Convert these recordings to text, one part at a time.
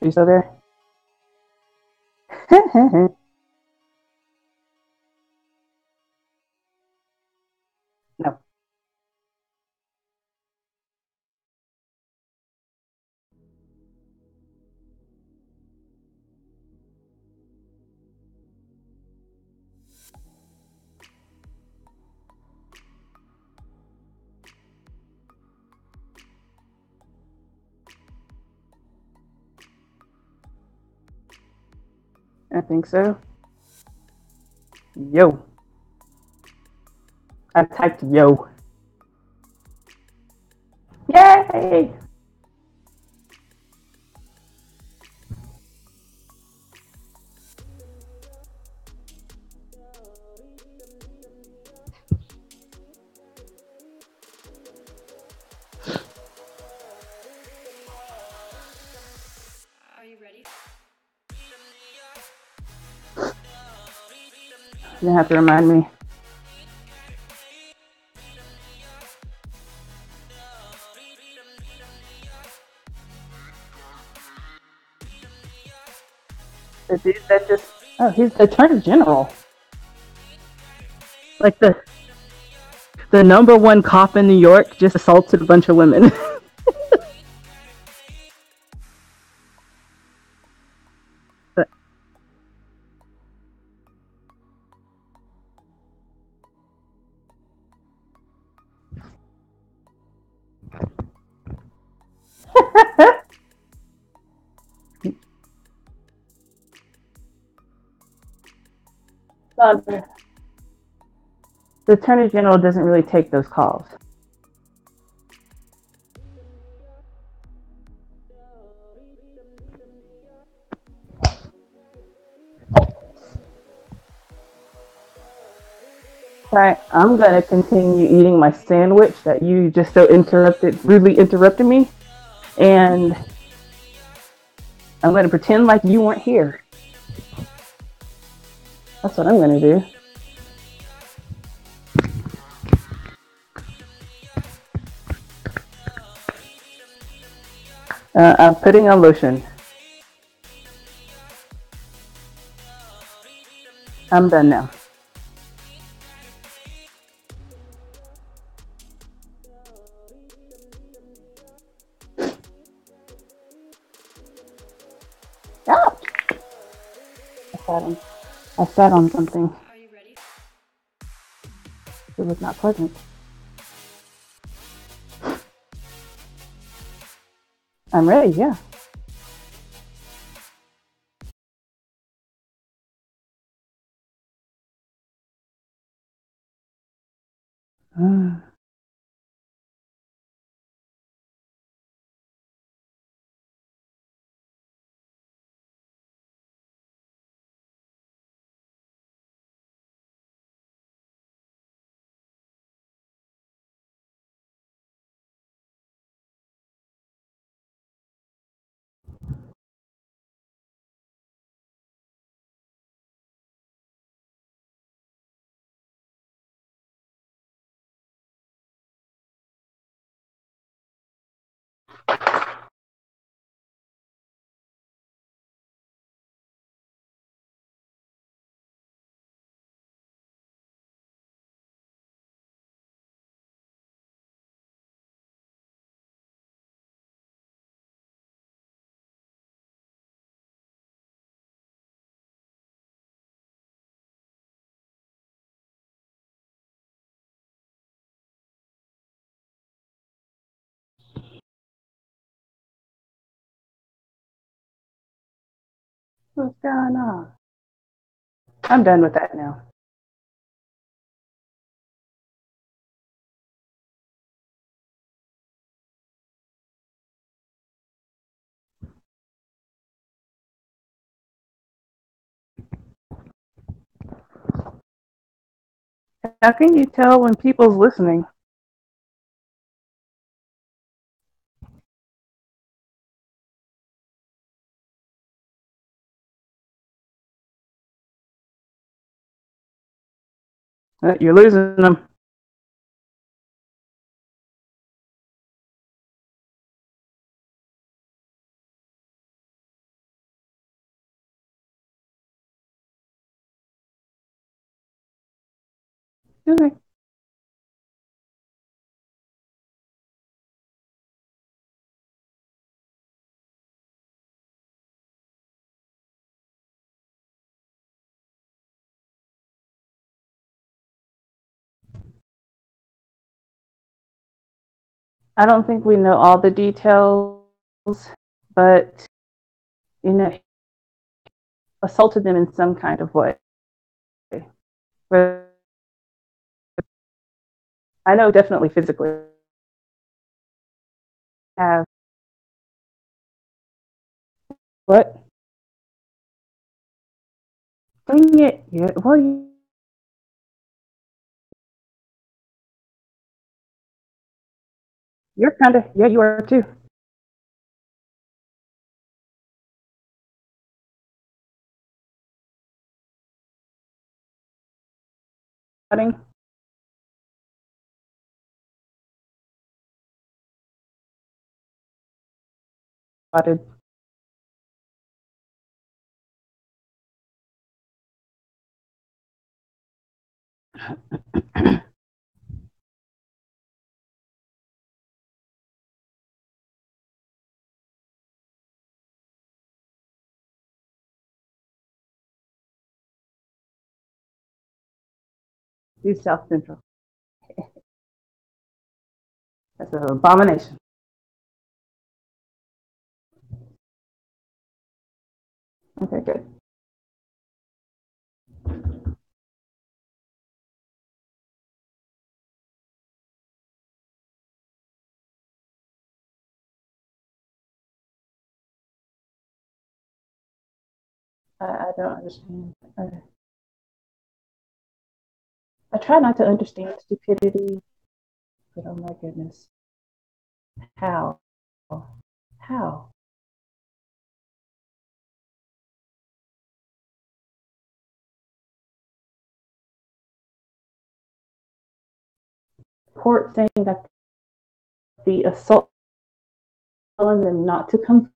Are you still there? No. I think so. Yo. I typed yo. Yay! Are you ready? You have to remind me. The dude that just, oh, he's the Attorney General. Like the #1 cop in New York just assaulted a bunch of women. But the Attorney General doesn't really take those calls. Right, I'm gonna continue eating my sandwich that you just so rudely interrupted me, and I'm gonna pretend like you weren't here. That's what I'm gonna do. I'm putting on lotion. I'm done now. Ouch! I sat on something. Are you ready? It was not pleasant. I'm ready, yeah. What's going on? I'm done with that now. How can you tell when people's listening? You're losing them. Okay. I don't think we know all the details, but you know, assaulted them in some kind of way. But I know definitely physically have what? Dang it! Yeah, well, you're kind of yeah, you are too. Spotted. Do South Central. That's an abomination. Okay, good. I don't understand. I try not to understand stupidity, but oh my goodness, how? How? Court saying that the assault telling them not to come.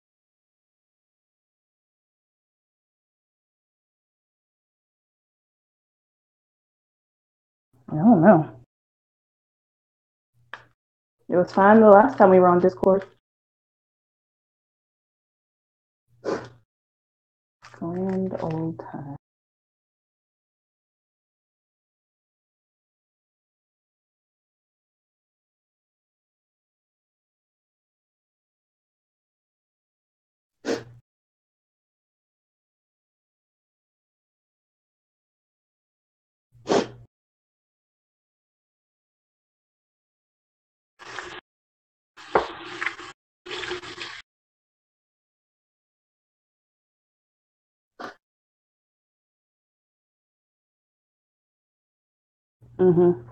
I don't know. It was fine the last time we were on Discord. Grand old time. Mm-hmm.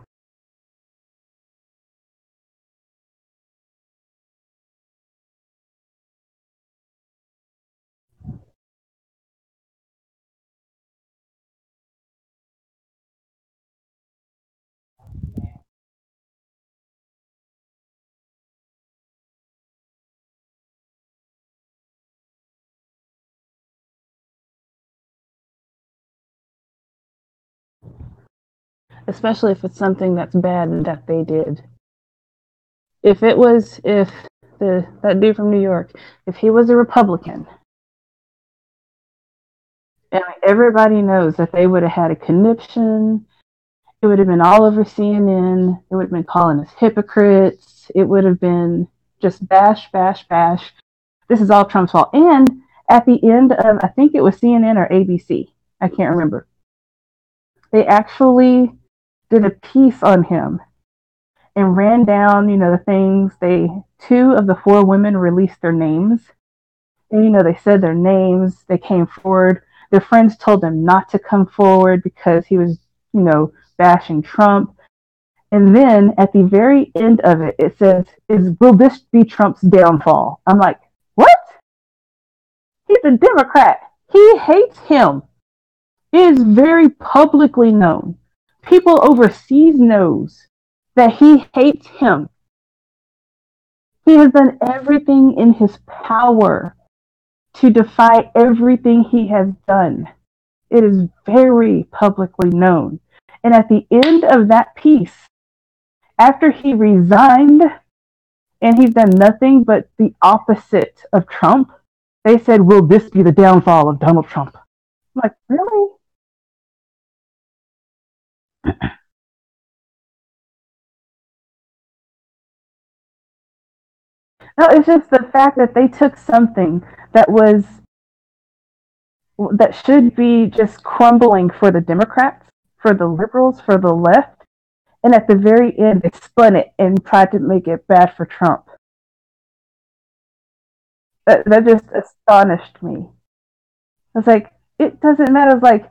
Especially if it's something that's bad that they did. If that dude from New York, if he was a Republican, and everybody knows that they would have had a conniption. It would have been all over CNN. It would have been calling us hypocrites. It would have been just bash, bash, bash. This is all Trump's fault. And at the end of, I think it was CNN or ABC, I can't remember, they actually did a piece on him and ran down, the things. Two of the four women released their names. And, they said their names. They came forward. Their friends told them not to come forward because he was, bashing Trump. And then at the very end of it, it says, will this be Trump's downfall? I'm like, what? He's a Democrat. He hates him. It is very publicly known. People overseas knows that he hates him. He has done everything in his power to defy everything he has done. It is very publicly known. And at the end of that piece, after he resigned and he's done nothing but the opposite of Trump, they said, will this be the downfall of Donald Trump? I'm like, really? No, it's just the fact that they took something that was that should be just crumbling for the Democrats, for the liberals, for the left, and at the very end they spun it and tried to make it bad for Trump. That just astonished me. It's like it doesn't matter. It's like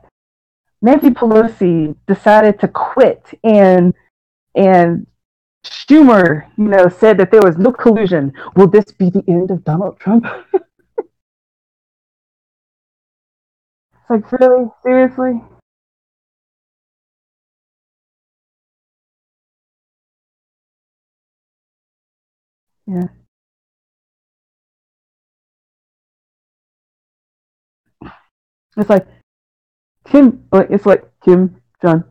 Nancy Pelosi decided to quit, and Schumer, said that there was no collusion. Will this be the end of Donald Trump? It's like, really, seriously? Yeah. It's like Kim. It's like Kim Jong.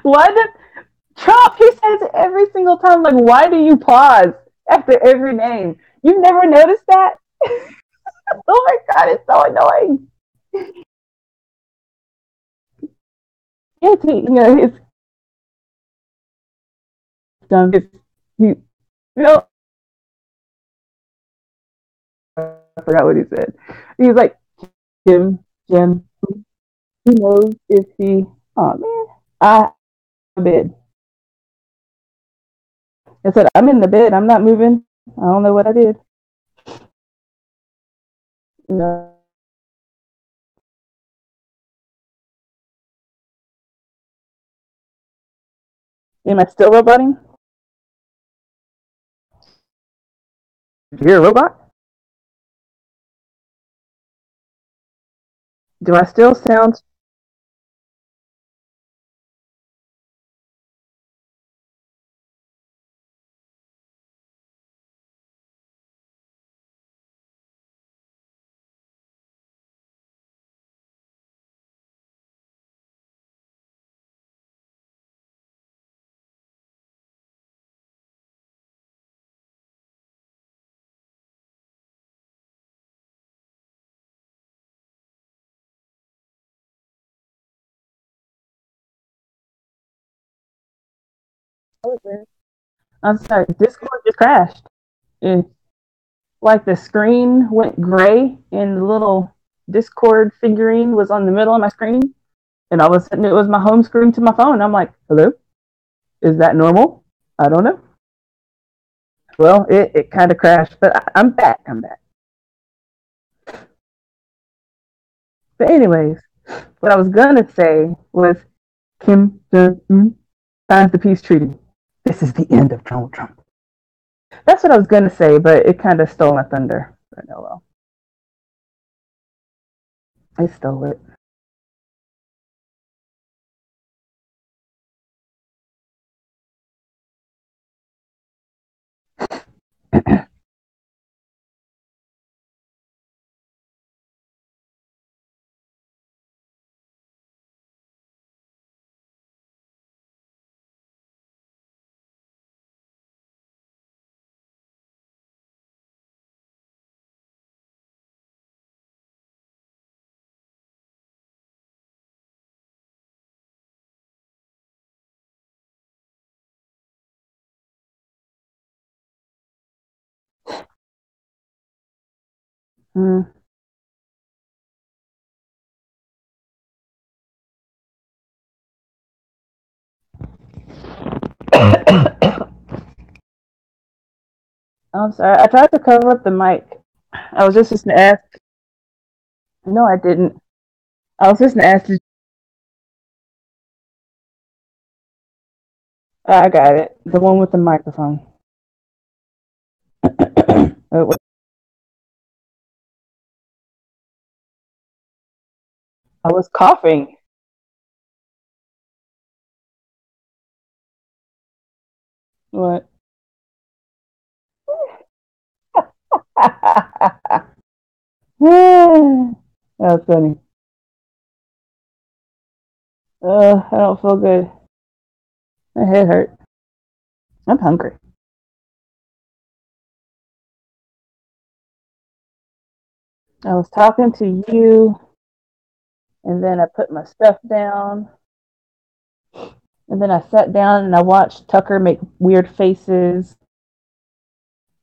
Why did Trump? He says it every single time. Like, why do you pause after every name? You've never noticed that? Oh my god, it's so annoying. It's it's dumb. He, I forgot what he said. He's like Jim. Who knows if he? Oh man, I bed. I said I'm in the bed. I'm not moving. I don't know what I did. No. Am I still roboting? You're a robot? Do I still sound? I'm sorry. Discord just crashed. It's like the screen went gray and the little Discord figurine was on the middle of my screen. And all of a sudden it was my home screen to my phone. I'm like, hello? Is that normal? I don't know. Well, it kind of crashed, but I'm back. I'm back. But anyways, what I was gonna say was Kim Jong Un signs the peace treaty. This is the end of Donald Trump. That's what I was gonna say, but it kind of stole my thunder. But oh well, I stole it. Mm. I'm sorry. I tried to cover up the mic. I was just gonna ask. No, I didn't. I was just gonna ask. I got it. The one with the microphone. Oh, I was coughing. What? That was funny. I don't feel good. My head hurt. I'm hungry. I was talking to you, and then I put my stuff down, and then I sat down and I watched Tucker make weird faces,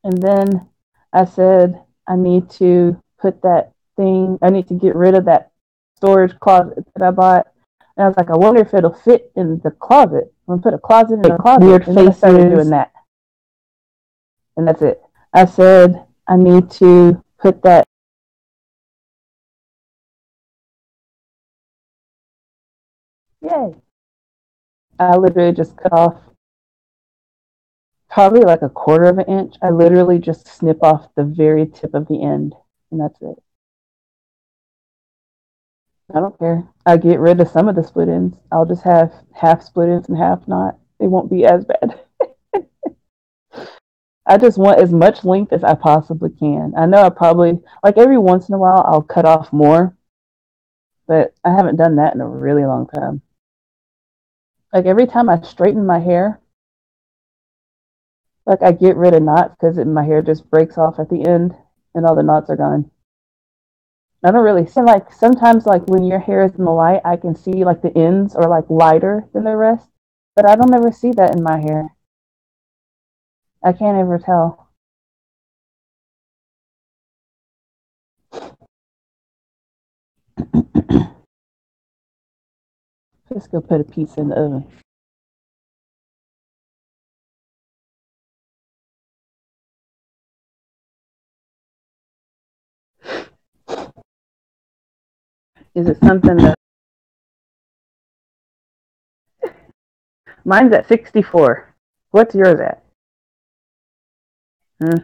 and then I said, I need to put that thing, I need to get rid of that storage closet that I bought. And I was like, I wonder if it'll fit in the closet. I'm gonna put a closet in the closet. Weird faces. I started doing that, and that's it. I said, I need to put that. Yay! I literally just cut off probably like a quarter of an inch. I literally just snip off the very tip of the end, and that's it. I don't care. I get rid of some of the split ends. I'll just have half split ends and half not. It won't be as bad. I just want as much length as I possibly can. I know I probably, like every once in a while, I'll cut off more, but I haven't done that in a really long time. Like every time I straighten my hair, like I get rid of knots because my hair just breaks off at the end and all the knots are gone. I don't really see like sometimes like when your hair is in the light, I can see like the ends are like lighter than the rest, but I don't ever see that in my hair. I can't ever tell. Just go put a piece in the oven. Is it something that mine's at 64? What's yours at? Hmm.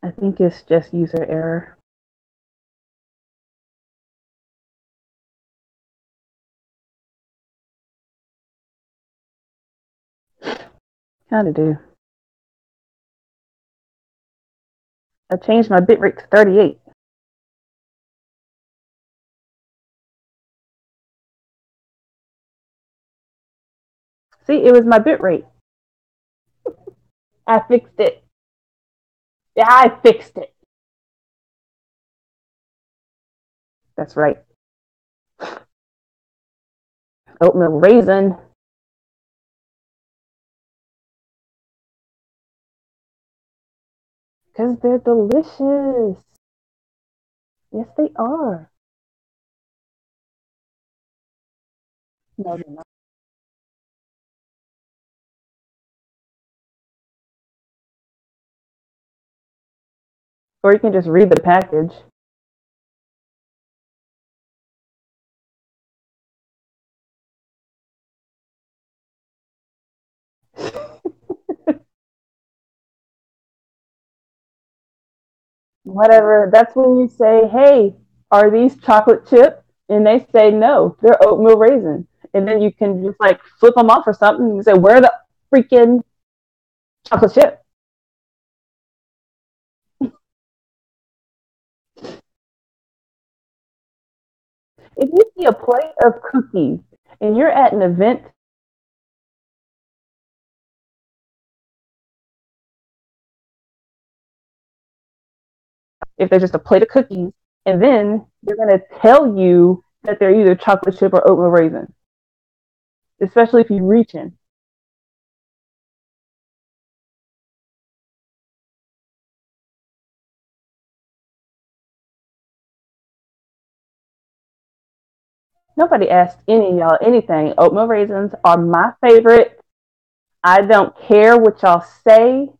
I think it's just user error. Kind of do. I changed my bitrate to 38. See, it was my bitrate. I fixed it. Yeah, I fixed it. That's right. Oatmeal raisin. Because they're delicious. Yes, they are. No, they're not. Or you can just read the package. Whatever. That's when you say, hey, are these chocolate chips? And they say, no, they're oatmeal raisin. And then you can just like flip them off or something and say, where are the freaking chocolate chip? If you see a plate of cookies and you're at an event, if there's just a plate of cookies, and then they're going to tell you that they're either chocolate chip or oatmeal raisin, especially if you reach in. Nobody asked any of y'all anything. Oatmeal raisins are my favorite. I don't care what y'all say.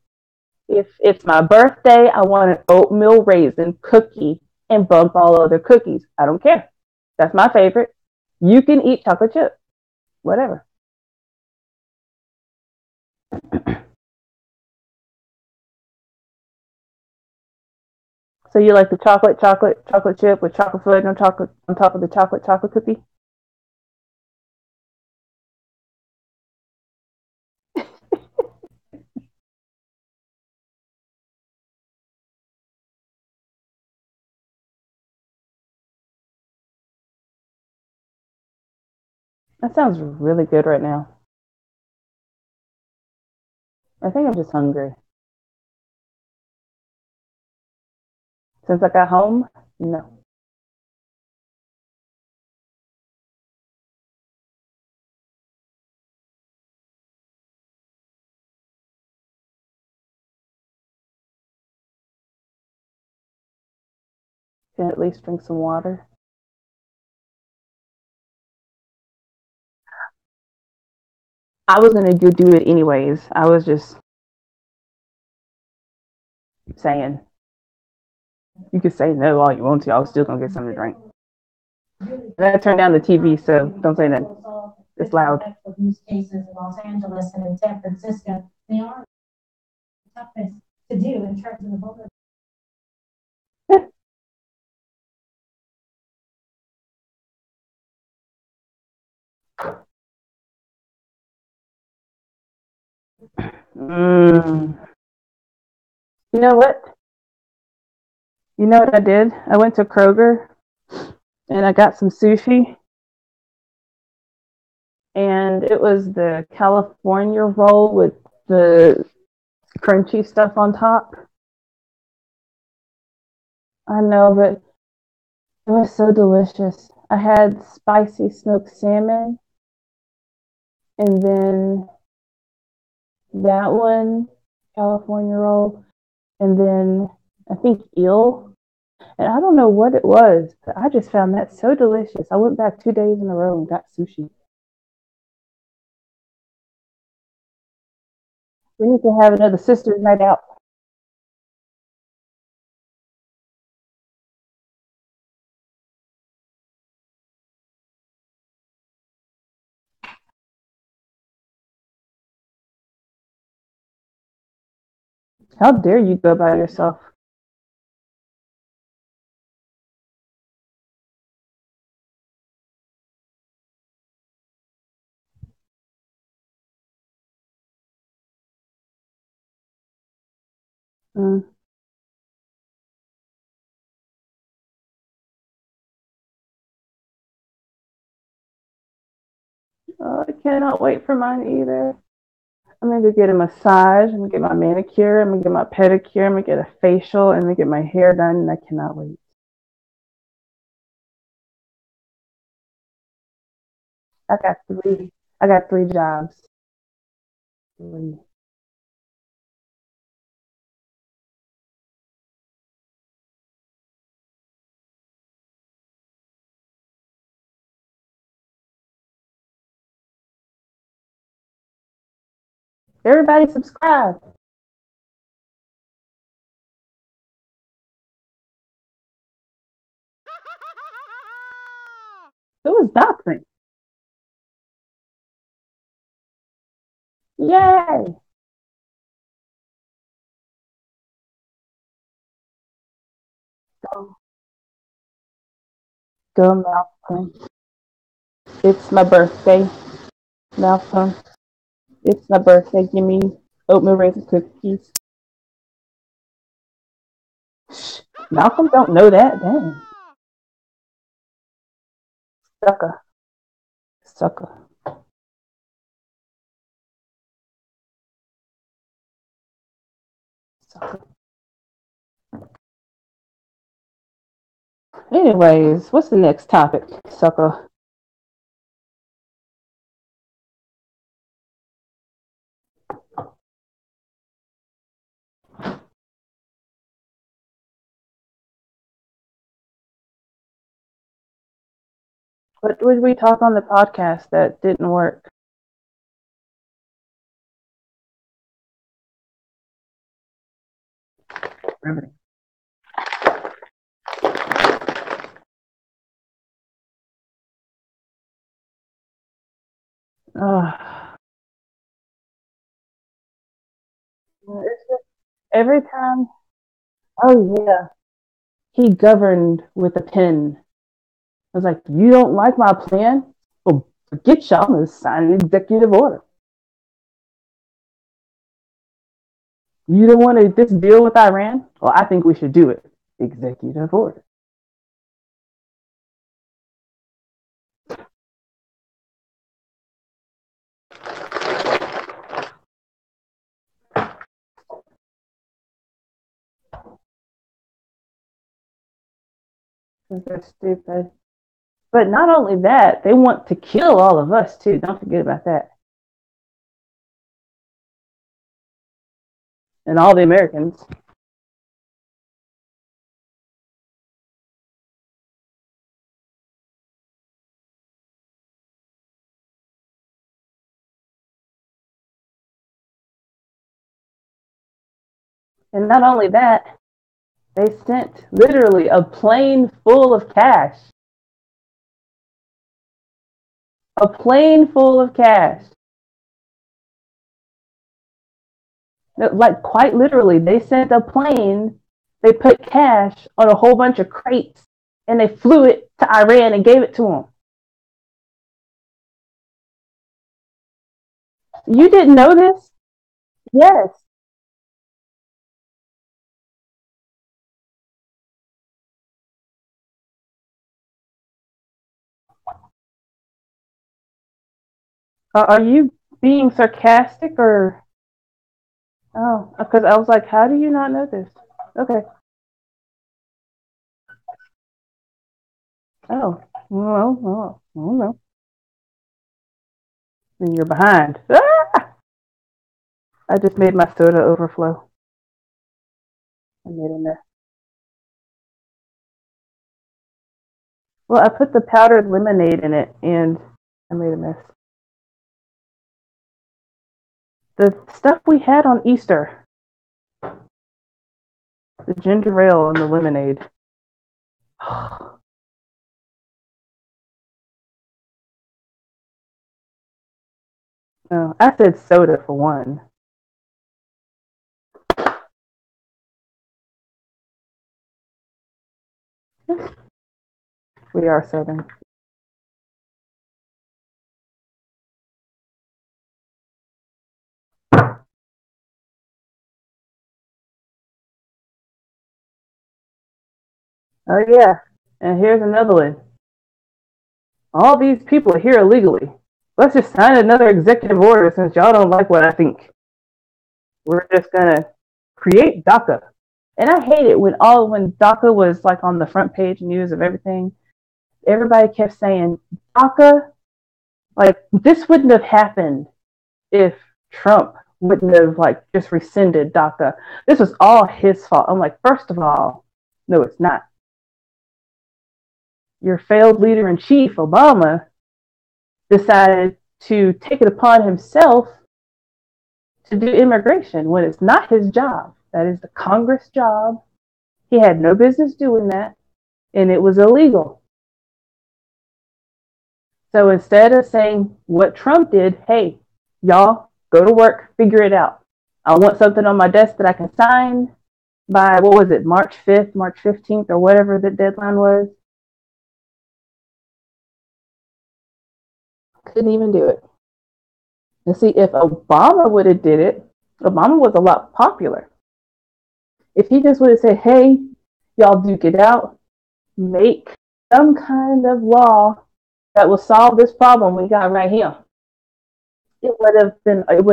If it's my birthday, I want an oatmeal raisin cookie and bump all other cookies. I don't care. That's my favorite. You can eat chocolate chip, whatever. So you like the chocolate chip with chocolate fudge on chocolate on top of the chocolate cookie? That sounds really good right now. I think I'm just hungry. Since I got home, no. Can at least drink some water. I was gonna go do it anyways. I was just saying. You could say no all you want to. I was still gonna get something to drink. And I turned down the TV, so don't say nothing. It's loud. Use cases in Los Angeles and in San Francisco, they are the toughest to do in terms of the vulnerability. Mm. You know what? You know what I did? I went to Kroger and I got some sushi, and it was the California roll with the crunchy stuff on top. I know, but it was so delicious. I had spicy smoked salmon, and then that one, California roll, and then I think eel. And I don't know what it was, but I just found that so delicious. I went back 2 days in a row and got sushi. We need to have another sisters night out. How dare you go by yourself? Mm. Oh, I cannot wait for mine either. I'm gonna go get a massage. I'm gonna get my manicure. I'm gonna get my pedicure. I'm gonna get a facial. And I'm gonna get my hair done. And I cannot wait. I got three. I got 3 jobs. Three. Everybody subscribe. It was doctrine. Yay! Go, go, Malcolm. It's my birthday, Malcolm. It's my birthday. Give me oatmeal raisin cookies. Shh. Malcolm don't know that. Dang. Sucker. Sucker. Sucker. Anyways, what's the next topic, sucker? What did we talk on the podcast that didn't work? Remedy. Oh, it's just every time. Oh yeah. he governed with a pen. I was like, you don't like my plan? Well, forget y'all, I'm going to sign an executive order. You don't want this deal with Iran? Well, I think we should do it. Executive order. They're stupid. But not only that, they want to kill all of us too. Don't forget about that. And all the Americans. And not only that, they sent literally a plane full of cash. A plane full of cash. Like, quite literally, they sent a plane, they put cash on a whole bunch of crates, and they flew it to Iran and gave it to them. You didn't know this? Yes. Are you being sarcastic or? Oh, because I was like, how do you not know this? Okay. Oh, well, I don't know. Then you're behind. Ah! I just made my soda overflow. I made a mess. Well, I put the powdered lemonade in it, and I made a mess. The stuff we had on Easter, the ginger ale and the lemonade. Oh, I said soda for one. We are Southern. Oh, yeah. And here's another one. All these people are here illegally. Let's just sign another executive order since y'all don't like what I think. We're just gonna create DACA. And I hate it when DACA was like on the front page news of everything. Everybody kept saying DACA, like this wouldn't have happened if Trump wouldn't have like just rescinded DACA. This was all his fault. I'm like, first of all, no, it's not. Your failed leader in chief, Obama, decided to take it upon himself to do immigration when it's not his job. That is the Congress job. He had no business doing that, and it was illegal. So instead of saying what Trump did, hey, y'all, go to work, figure it out. I want something on my desk that I can sign by, what was it, March 5th, March 15th, or whatever the deadline was. Couldn't even do it. And see, if Obama would have did it, Obama was a lot popular. If he just would have said, hey, y'all duke it out, make some kind of law that will solve this problem we got right here, it would have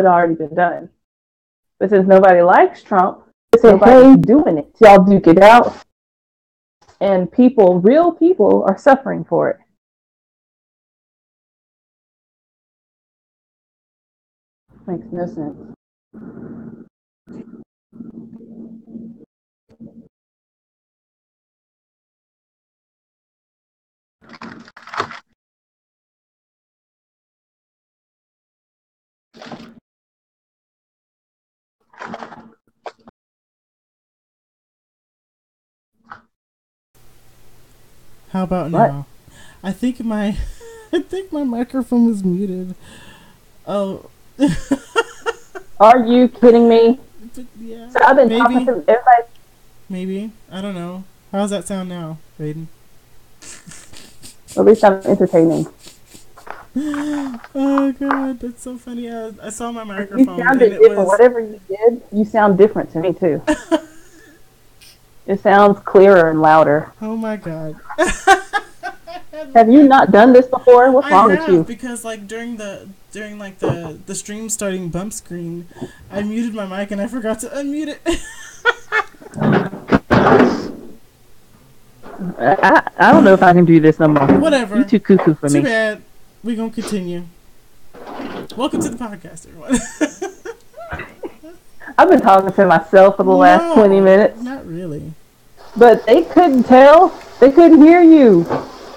already been done. But since nobody likes Trump, they said, hey, doing it. Y'all duke it out. And real people are suffering for it. Makes no sense. How about now? I think my microphone was muted. Oh. Are you kidding me? Yeah. So I've been talking to everybody. Maybe. I don't know. How's that sound now, Raiden? At least I'm entertaining. Oh god, that's so funny. I saw my You microphone and sounded it different. was. Whatever you did, you sound different to me too. It sounds clearer and louder. Oh my god. Have you not done this before? What's I wrong with have you? because like during like the stream starting bump screen, I muted my mic and I forgot to unmute it. I don't know if I can do this no more. You Whatever. too cuckoo for Too me. bad. We're gonna continue. Welcome to the podcast, everyone. I've been talking to myself for the last 20 minutes. Not really. But they couldn't tell. They couldn't hear you.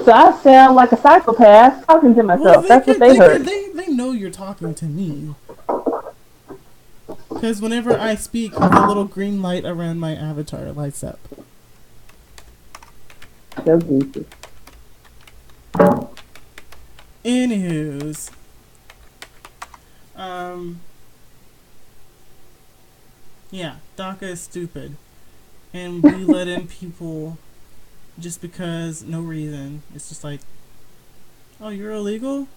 So I sound like a psychopath talking to myself. That's what they heard. They know you're talking to me. Because whenever I speak, the little green light around my avatar lights up. So goofy. Anywho's. Yeah, DACA is stupid. And we let in people just because, no reason. It's just like, oh, you're illegal?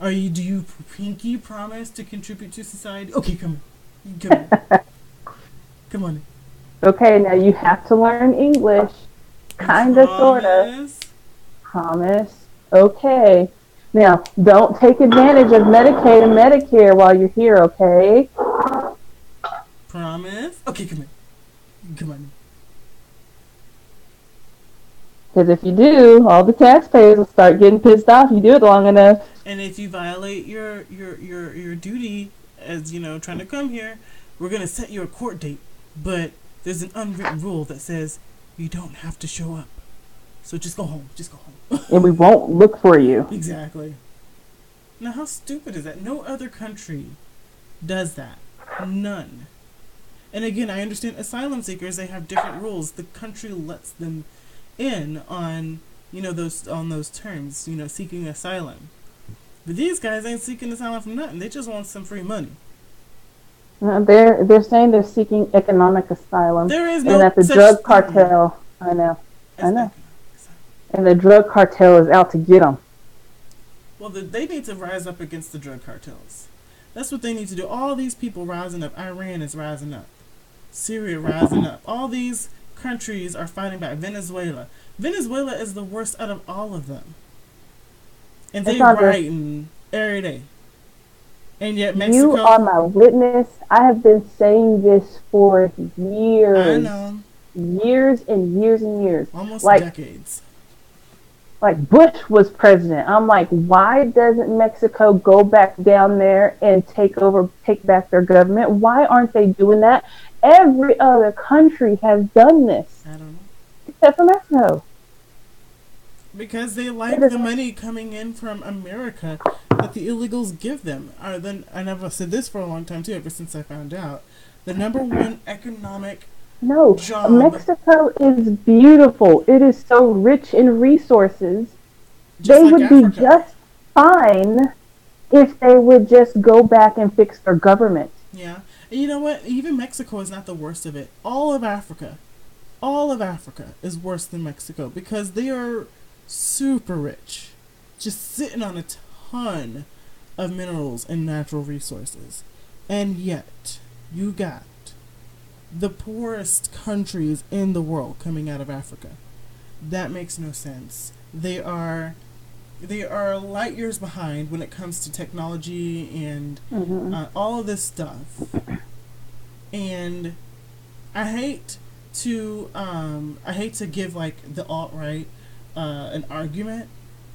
Do you pinky promise to contribute to society? Okay, come on. Come on. Okay, now you have to learn English. Kinda, sorta. Promise. Okay. Now, don't take advantage of Medicaid and Medicare while you're here, okay? Promise? Okay, come on. Because if you do, all the taxpayers will start getting pissed off. You do it long enough. And if you violate your duty as, trying to come here, we're going to set you a court date. But there's an unwritten rule that says you don't have to show up. So just go home. And we won't look for you. Exactly. Now, how stupid is that? No other country does that. None. And again, I understand asylum seekers, they have different rules. The country lets them in on, those terms, seeking asylum. But these guys ain't seeking asylum from nothing. They just want some free money. They're saying they're seeking economic asylum. There is no and that the such drug thing. cartel, I know. And the drug cartel is out to get them. Well, they need to rise up against the drug cartels. That's what they need to do. All these people rising up. Iran is rising up. Syria rising up. All these countries are fighting back. Venezuela is the worst out of all of them. And they rioting every day. And yet Mexico... You are my witness. I have been saying this for years. I know. Years and years and years. Almost decades. Like Bush was president. I'm like, why doesn't Mexico go back down there and take back their government? Why aren't they doing that? Every other country has done this. I don't know. Except for Mexico. Because they like the money coming in from America that the illegals give them. And I've said this for a long time too, ever since I found out. The number one economic job. Mexico is beautiful. It is so rich in resources. They would be just fine if they would just go back and fix their government. Yeah. And you know what? Even Mexico is not the worst of it. All of Africa is worse than Mexico because they are super rich. Just sitting on a ton of minerals and natural resources. And yet, you got the poorest countries in the world coming out of Africa. That makes no sense. They are light years behind when it comes to technology and all of this stuff. And I hate to give like the alt-right an argument,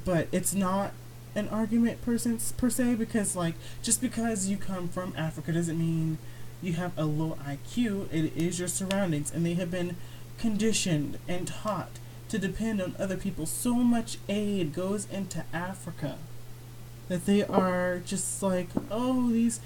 but it's not an argument per se because like just because you come from Africa doesn't mean you have a low IQ. It is your surroundings, and they have been conditioned and taught to depend on other people. So much aid goes into Africa that they are just like, oh, these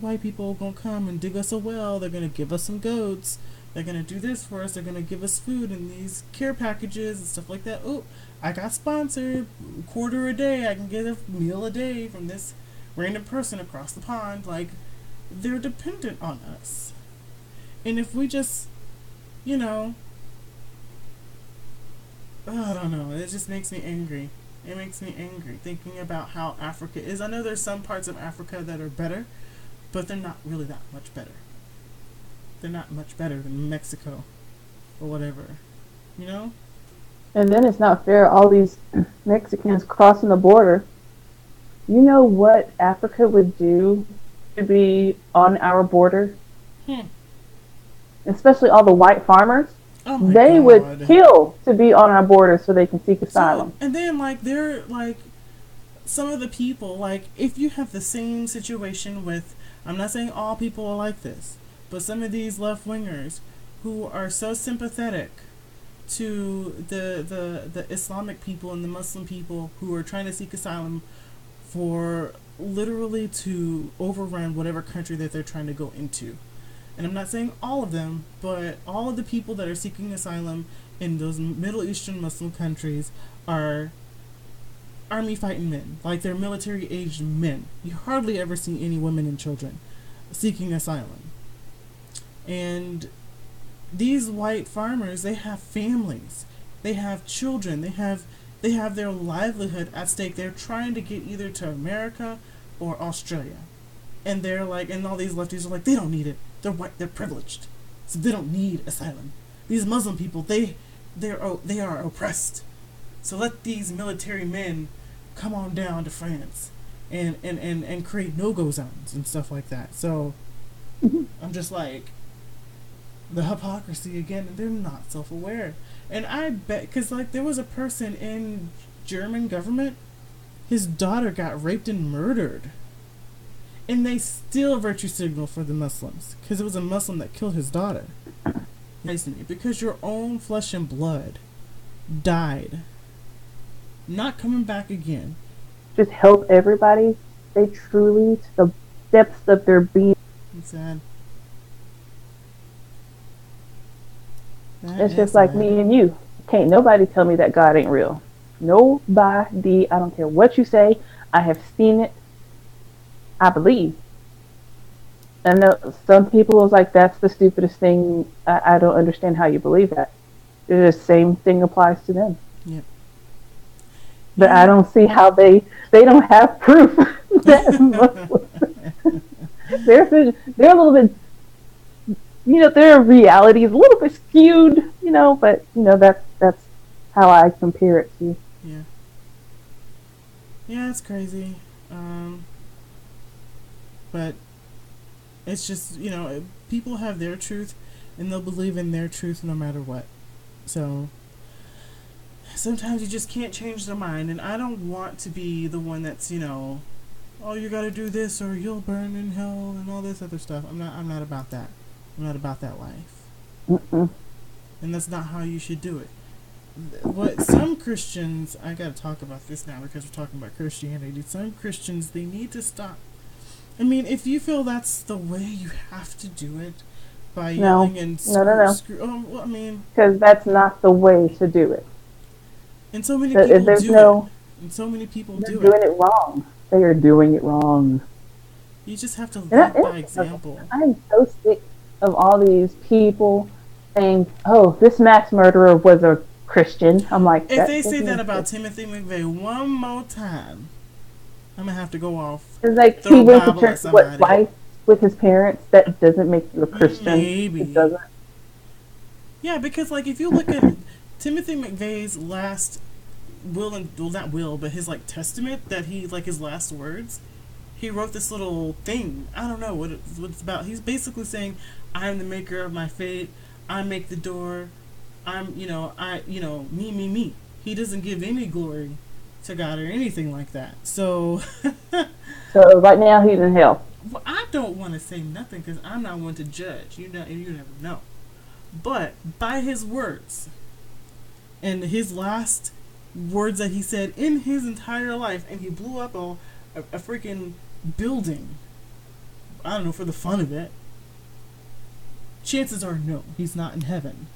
white people are gonna come and dig us a well. They're gonna give us some goats. They're gonna do this for us. They're gonna give us food and these care packages and stuff like that. Oh, I got sponsored. $1 a day. I can get a meal a day from this random person across the pond. Like, they're dependent on us. And if we just, I don't know. It just makes me angry. It makes me angry thinking about how Africa is. I know there's some parts of Africa that are better, but they're not really that much better. They're not much better than Mexico or whatever, you know? And then it's not fair, all these Mexicans crossing the border. You know what Africa would do to be on our border? Hmm. Especially all the white farmers. Oh my They would god. kill to be on our border so they can seek So, asylum. and then, like, they're, like, some of the people, like, if you have the same situation with, I'm not saying all people are like this, but some of these left wingers who are so sympathetic to the Islamic people and the Muslim people who are trying to seek asylum for literally to overrun whatever country that they're trying to go into. And I'm not saying all of them, but all of the people that are seeking asylum in those Middle Eastern Muslim countries are army fighting men. Like, they're military aged men. You hardly ever see any women and children seeking asylum. And these white farmers, they have families, they have children, they have their livelihood at stake. They're trying to get either to America or Australia. And they're like, and all these lefties are like, they don't need it. They're white, they're privileged, so they don't need asylum. These Muslim people, they are oppressed. So let these military men come on down to France and create no-go zones and stuff like that. So I'm just like, the hypocrisy again, and they're not self-aware. And I bet, because, like, there was a person in German government, his daughter got raped and murdered, and they still virtue signal for the Muslims because it was a Muslim that killed his daughter. Because your own flesh and blood died, not coming back again. Just help everybody. They truly, to the depths of their being. It's sad. It's just like me and you. Can't nobody tell me that God ain't real. Nobody. I don't care what you say. I have seen it. I believe. I know some people was like, that's the stupidest thing. I don't understand how you believe that. The same thing applies to them. Yep. But I don't see how they don't have proof that they're a little bit, their reality is a little bit skewed, but that's how I compare it to. Yeah. Yeah, it's crazy. But it's just, people have their truth and they'll believe in their truth no matter what. So sometimes you just can't change their mind, and I don't want to be the one that's, oh, you gotta do this or you'll burn in hell and all this other stuff. I'm not about that. I'm not about that life. Mm-mm. And that's not how you should do it. What some Christians, I gotta talk about this now because we're talking about Christianity. Some Christians, they need to stop. I mean, if you feel that's the way you have to do it by yelling and screw. Oh, well, I mean, because that's not the way to do it. And so many people do it. And so many people do it. They're doing it wrong. They are doing it wrong. You just have to lead by example. I'm so sick of all these people saying, "Oh, this mass murderer was a Christian." I'm like, if they say that about Timothy McVeigh one more time, I'm gonna have to go off. It's like he went to church twice with his parents. That doesn't make you a Christian. Maybe it doesn't. Yeah, because like if you look at Timothy McVeigh's last will and not will, but his like testament that he like his last words, he wrote this little thing. I don't know what it's about. He's basically saying, "I am the maker of my fate. I make the door. I'm me." He doesn't give any glory to God or anything like that. So so right now he's in hell. Well, I don't want to say nothing because I'm not one to judge. You never know. But by his words and his last words that he said in his entire life, and he blew up a freaking building, I don't know, for the fun of it. Chances are no, he's not in heaven.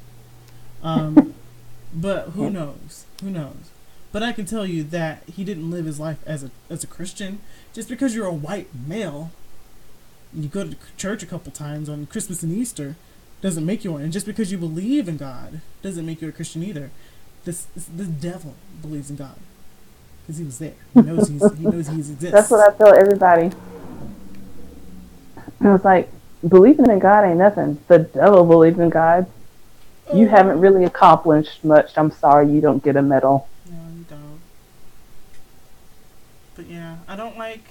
But who knows? Who knows? But I can tell you that he didn't live his life as a Christian. Just because you're a white male, and you go to church a couple times on Christmas and Easter, doesn't make you one. And just because you believe in God doesn't make you a Christian either. the devil believes in God because he was there. He knows he exists. That's what I tell everybody. I was like, believing in God ain't nothing. The devil believes in God. You haven't really accomplished much. I'm sorry you don't get a medal. No, you don't. But yeah, I don't like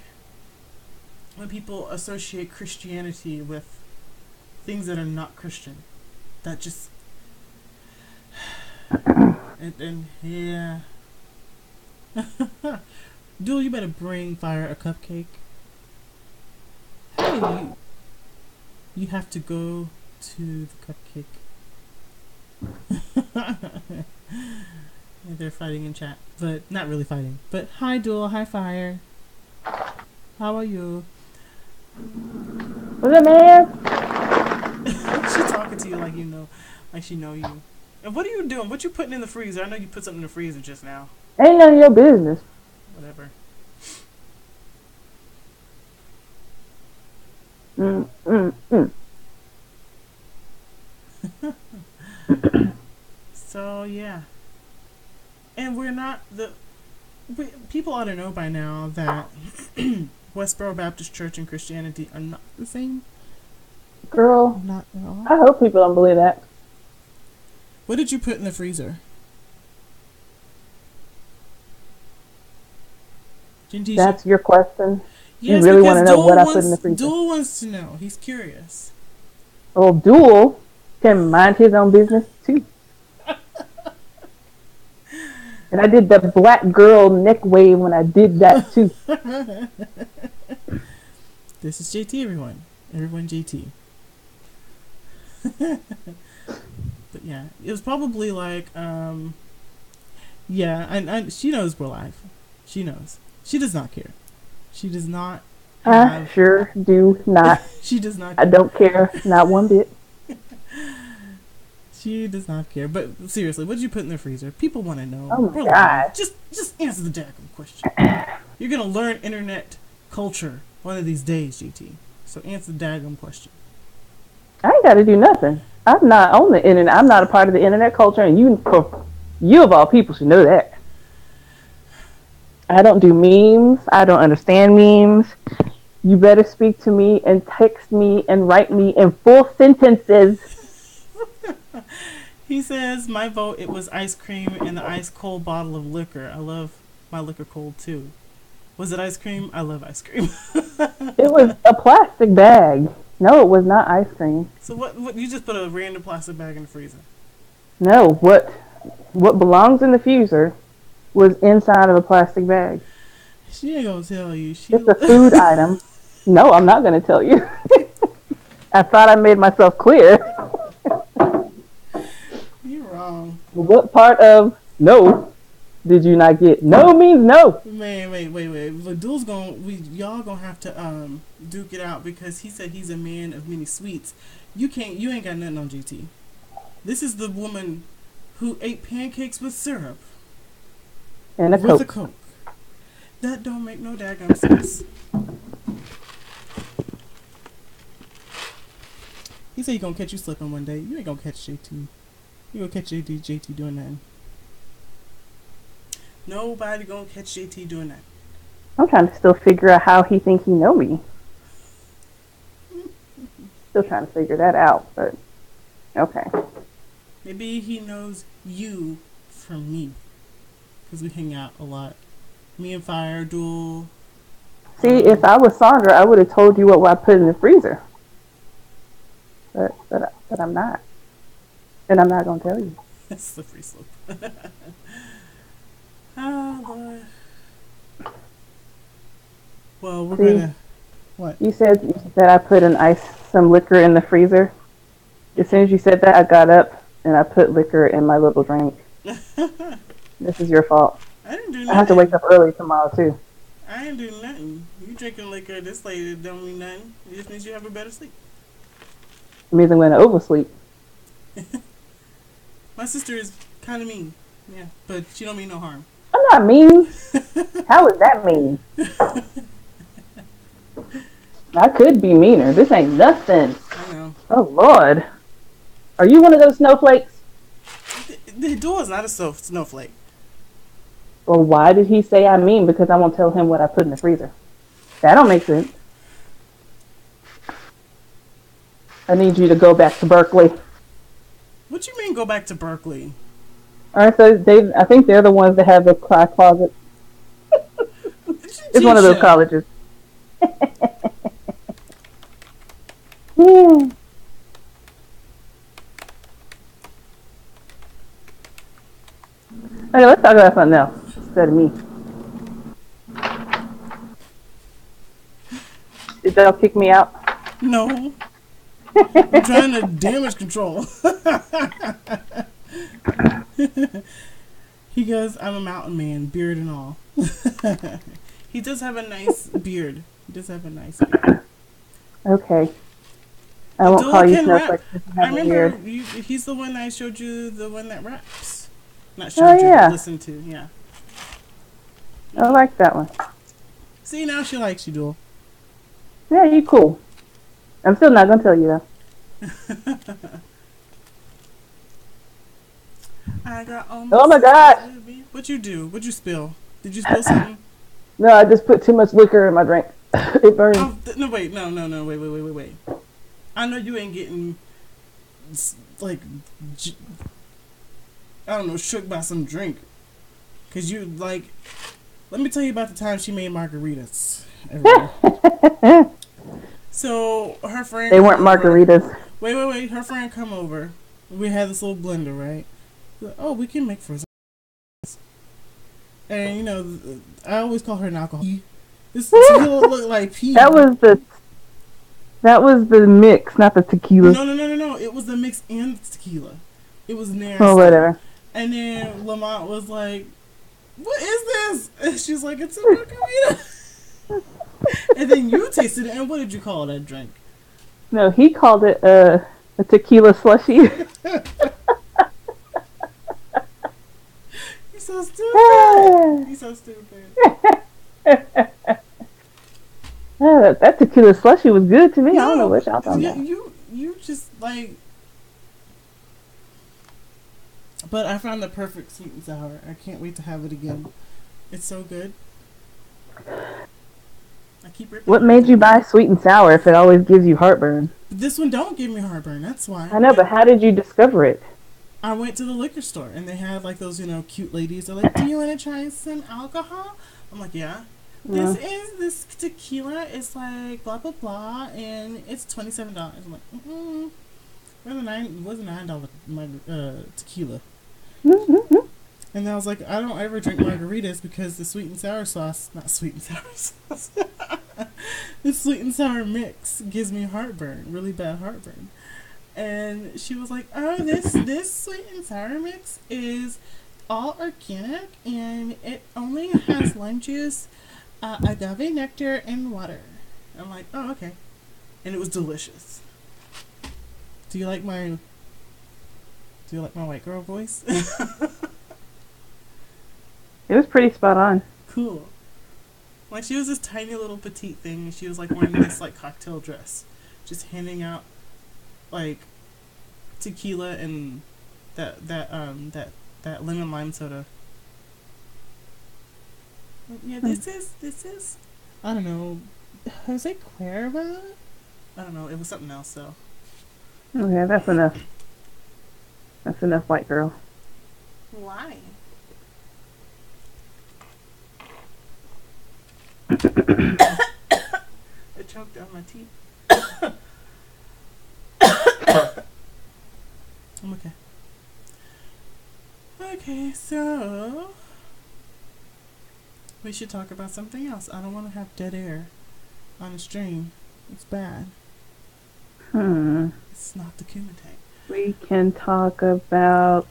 when people associate Christianity with things that are not Christian. That just... and yeah. Dude, you better bring Fire a cupcake. Hey, you have to go to the cupcake. They're fighting in chat, but not really fighting. But hi, Duel. Hi, Fire. How are you? What's up, man? She's talking to you like you know, like she know you. And what are you doing? What you putting in the freezer? I know you put something in the freezer just now. Ain't none of your business. Whatever. So yeah, and we're not people ought to know by now that Westboro Baptist Church and Christianity are not the same. Girl, Not at all. I hope people don't believe that. What did you put in the freezer? That's your question? Yes, you really want to know what I put in the freezer? Duel wants to know. He's curious. Well, Duel can mind his own business too. And I did the black girl neck wave when I did that too. This is JT, everyone. Everyone JT. But yeah, it was probably like, yeah, and she knows we're live. She knows. She does not care. She does not. I sure do not. She does not care. I don't care, not one bit. She does not care. But seriously, what did you put in the freezer? People want to know. Oh my God. Just answer the damn question. You're gonna learn internet culture one of these days, GT. So answer the daggum question. I ain't got to do nothing. I'm not on the internet. I'm not a part of the internet culture, and you of all people should know that. I don't do memes. I don't understand memes. You better speak to me and text me and write me in full sentences. He says, my vote, it was ice cream and the ice cold bottle of liquor. I love my liquor cold too. Was it ice cream? I love ice cream. It was a plastic bag. No, it was not ice cream. So what you just put a random plastic bag in the freezer? No, what belongs in the freezer was inside of a plastic bag. She ain't gonna tell you. It's a food item. No, I'm not gonna tell you. I thought I made myself clear. You're wrong. What part of no did you not get? No means no. Man, wait. But Duel's y'all gonna have to duke it out because he said he's a man of many sweets. You ain't got nothing on GT. This is the woman who ate pancakes with syrup. And a with Coke. a Coke. That don't make no daggone sense. He said he gonna catch you slipping one day. You ain't gonna catch JT. You gonna catch JT doing that. Nobody gonna catch JT doing that. I'm trying to still figure out how he think he know me. Still trying to figure that out, but okay. Maybe he knows you from me. Because we hang out a lot. Me and Fire, Duel. See, if I was Sandra, I would have told you what I put in the freezer. But I'm not. And I'm not going to tell you. That's the free slope. Oh, Lord. Well, we're going to... What? You said I put some liquor in the freezer. As soon as you said that, I got up and I put liquor in my little drink. This is your fault. I didn't do nothing. I have to wake up early tomorrow, too. I didn't do nothing. You drinking liquor this late don't mean nothing. It just means you have a better sleep. It means I'm going to oversleep. My sister is kind of mean. Yeah, but she don't mean no harm. I'm not mean. How is that mean? I could be meaner. This ain't nothing. I know. Oh, Lord. Are you one of those snowflakes? The duel is not a snowflake. Well, why did he say I mean? Because I won't tell him what I put in the freezer. That don't make sense. I need you to go back to Berkeley. What you mean go back to Berkeley? Aren't they? I think they're the ones that have the closet. It's one of those colleges. Yeah. Okay, let's talk about something else instead of me. Did y'all kick me out? No. I'm trying to damage control. He goes, I'm a mountain man, beard and all. He does have a nice beard. Okay. I won't call you Snowflake. I remember he's the one I showed you, the one that raps. Not showed you, but listened to, yeah. I like that one. See, now she likes you, Duel. Yeah, you cool. I'm still not going to tell you, though. I got oh my God! What'd you do? What'd you spill? Did you spill something? No, I just put too much liquor in my drink. It burned. Oh, no, wait. No. Wait. I know you ain't getting, like, I don't know, shook by some drink. Because you, like, let me tell you about the time she made margaritas. So, her friend... They weren't margaritas. Wait. Her friend come over. We had this little blender, right? Oh, we can make frozen. And, you know, I always call her an alcohol. This tequila look like pee. That was the mix, not the tequila. No. It was the mix and the tequila. It was nasty. Oh, whatever. And then Lamont was like, what is this? And she's like, it's a margarita. And then you tasted it, and what did you call that drink? No, he called it a tequila slushy. He's so stupid. That tequila slushy was good to me. No, I don't know what y'all talking about. You just like... But I found the perfect sweet and sour. I can't wait to have it again. It's so good. I keep ripping. What made you buy sweet and sour if it always gives you heartburn? But this one don't give me heartburn. That's why. I know, but how did you discover it? I went to the liquor store and they had like those, you know, cute ladies. They're like, "Do you want to try some alcohol?" I'm like, "Yeah." This tequila is like blah blah blah, and it's $27. I'm like, It was a $9 tequila. And I was like, I don't ever drink margaritas because the sweet and sour sauce, not sweet and sour sauce, the sweet and sour mix gives me heartburn, really bad heartburn. And she was like, oh, this sweet and sour mix is all organic and it only has lime juice, agave nectar, and water. I'm like, oh, okay. And it was delicious. Do you like my white girl voice? It was pretty spot on. Cool. Like, she was this tiny little petite thing, and she was like wearing this like cocktail dress, just handing out like tequila and that lemon lime soda. Yeah, this is I don't know, Jose Cuervo? I don't know, it was something else though. Okay, that's enough. That's enough, white girl. Why? I choked down my teeth. I'm okay. Okay, so we should talk about something else. I don't want to have dead air on a stream. It's bad. It's not the Kuma tank. We can talk about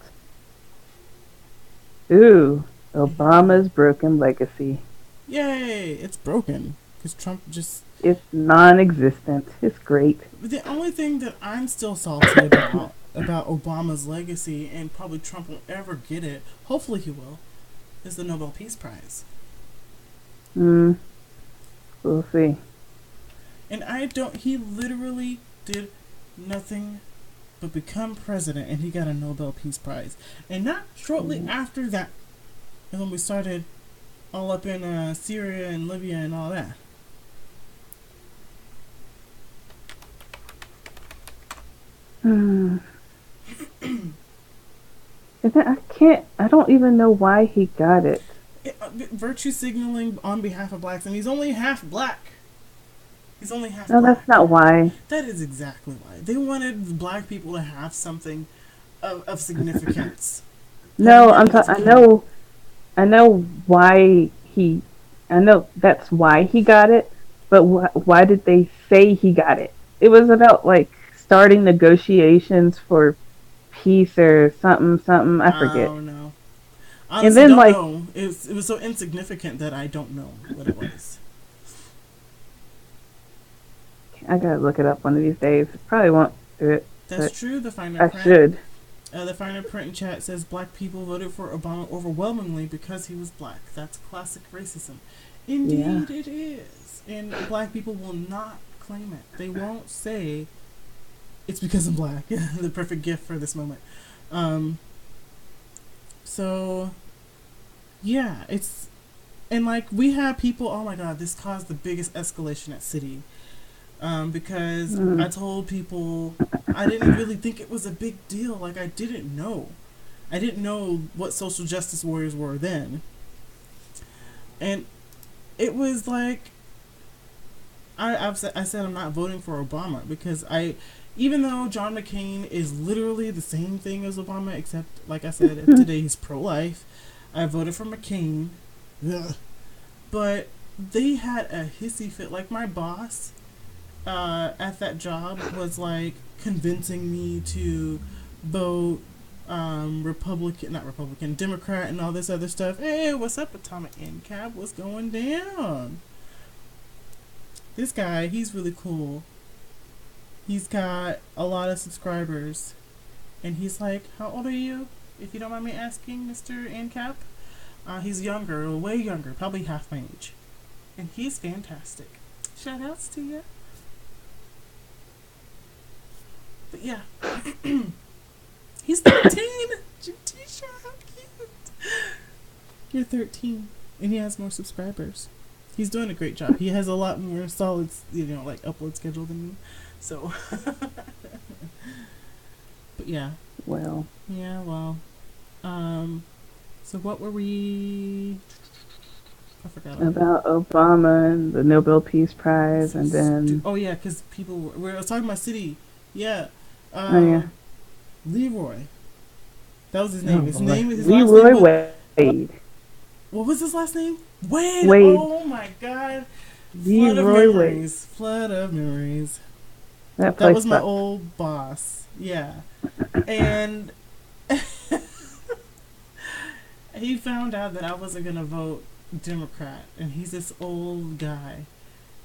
Obama's broken legacy. Yay! It's broken because Trump just... It's non-existent. It's great. The only thing that I'm still salty about Obama's legacy, and probably Trump won't ever get it, hopefully he will, is the Nobel Peace Prize. We'll see. And he literally did nothing but become president, and he got a Nobel Peace Prize. And not shortly after that is when we started all up in Syria and Libya and all that. I don't even know why he got it. Virtue signaling on behalf of blacks, and he's only half black. He's only half No, black. that's not why. That is exactly why. They wanted black people to have something of significance. No, I know why he. I know that's why he got it, but why did they say he got it? It was about like starting negotiations for peace or something. I I forget. don't know. And Honestly, then don't like know. It was so insignificant that I don't know what it was. I gotta look it up one of these days. Probably won't do it. That's true. The finer I print. should. The finer print in chat says black people voted for Obama overwhelmingly because he was black. That's classic racism. Indeed, it is. And black people will not claim it. They won't say it's because I'm black. The perfect gift for this moment. So, yeah, it's. And like, we have people, oh my god, this caused the biggest escalation at City. Because I told people I didn't really think it was a big deal. Like, I didn't know. I didn't know what social justice warriors were then. And it was like, I said I'm not voting for Obama because even though John McCain is literally the same thing as Obama, except, like I said, today he's pro-life, I voted for McCain. Ugh. But they had a hissy fit. Like, my boss at that job was like convincing me to vote Democrat and all this other stuff. Hey, what's up, Atomic NCAP? What's going down? This guy, he's really cool. He's got a lot of subscribers. And he's like, how old are you? If you don't mind me asking, Mr. NCAP? He's younger, way younger, probably half my age. And he's fantastic. Shout outs to you. But yeah. He's 13! Jatisha, how cute! You're 13. And he has more subscribers. He's doing a great job. He has a lot more solid, like upload schedule than me. So. But yeah. Well. Yeah, well. So what were we... I forgot. About Obama and the Nobel Peace Prize, and then... Oh, yeah, because people were... I was talking about City. Yeah. Leroy. That was his name. His name is Leroy Wade. What was his last name? Wade. Oh my god. Leroy Wade. Flood of memories. That was my old boss. Yeah. And he found out that I wasn't gonna vote Democrat, and he's this old guy.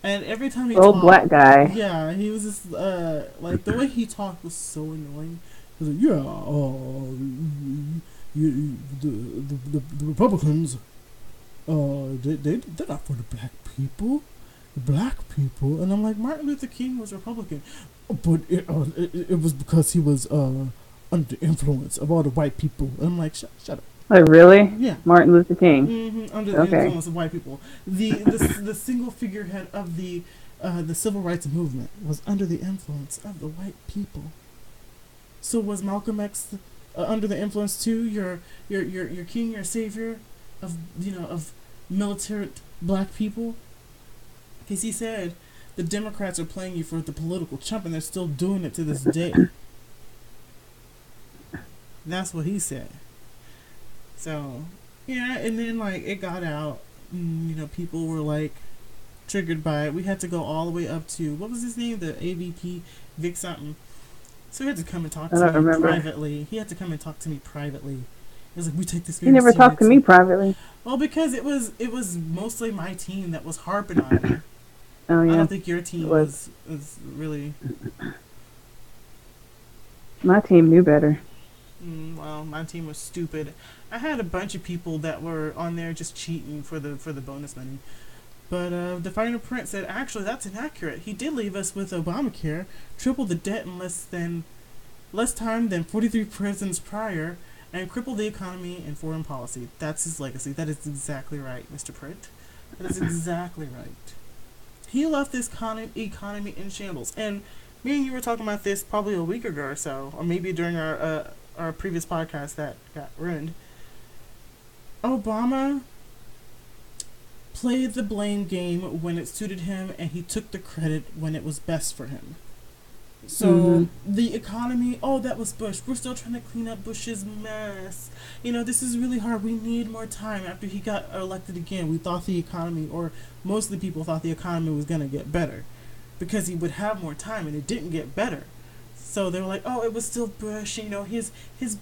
And every time he talked, black guy. Yeah, he was just like the way he talked was so annoying. He was like, yeah, the Republicans, they're not for the black people, and I'm like, Martin Luther King was Republican, but it was because he was under the influence of all the white people. And I'm like, shut up. Like, really? Yeah. Martin Luther King. Mm-hmm, under the influence of white people. The single figurehead of the civil rights movement was under the influence of the white people. So was Malcolm X under the influence too? Your king, your savior of of militant black people? Because he said the Democrats are playing you for the political chump, and they're still doing it to this day. That's what he said. So, yeah, and then, like, it got out, and, people were, like, triggered by it. We had to go all the way up to, what was his name? The AVP, Vic something. So he had to come and talk to me privately. He had to come and talk to me privately. He was like, we take this very seriously. He never talked to me privately. Well, because it was mostly my team that was harping on me. Oh, yeah. I don't think your team was really... My team knew better. Well, my team was stupid. I had a bunch of people that were on there just cheating for the bonus money. But the finer print said, actually, that's inaccurate. He did leave us with Obamacare, triple the debt in less than less time than 43 presidents prior, and crippled the economy and foreign policy. That's his legacy. That is exactly right, Mr. Print. That is exactly right. He left this economy in shambles. And me and you were talking about this probably a week ago or so, or maybe during our previous podcast that got ruined. Obama played the blame game when it suited him, and he took the credit when it was best for him. So the economy, oh, that was Bush. We're still trying to clean up Bush's mess. You know, this is really hard. We need more time. After he got elected again, we thought the economy, or most of the people thought the economy was going to get better because he would have more time, and it didn't get better. So they were like, oh, it was still Bush, you know, his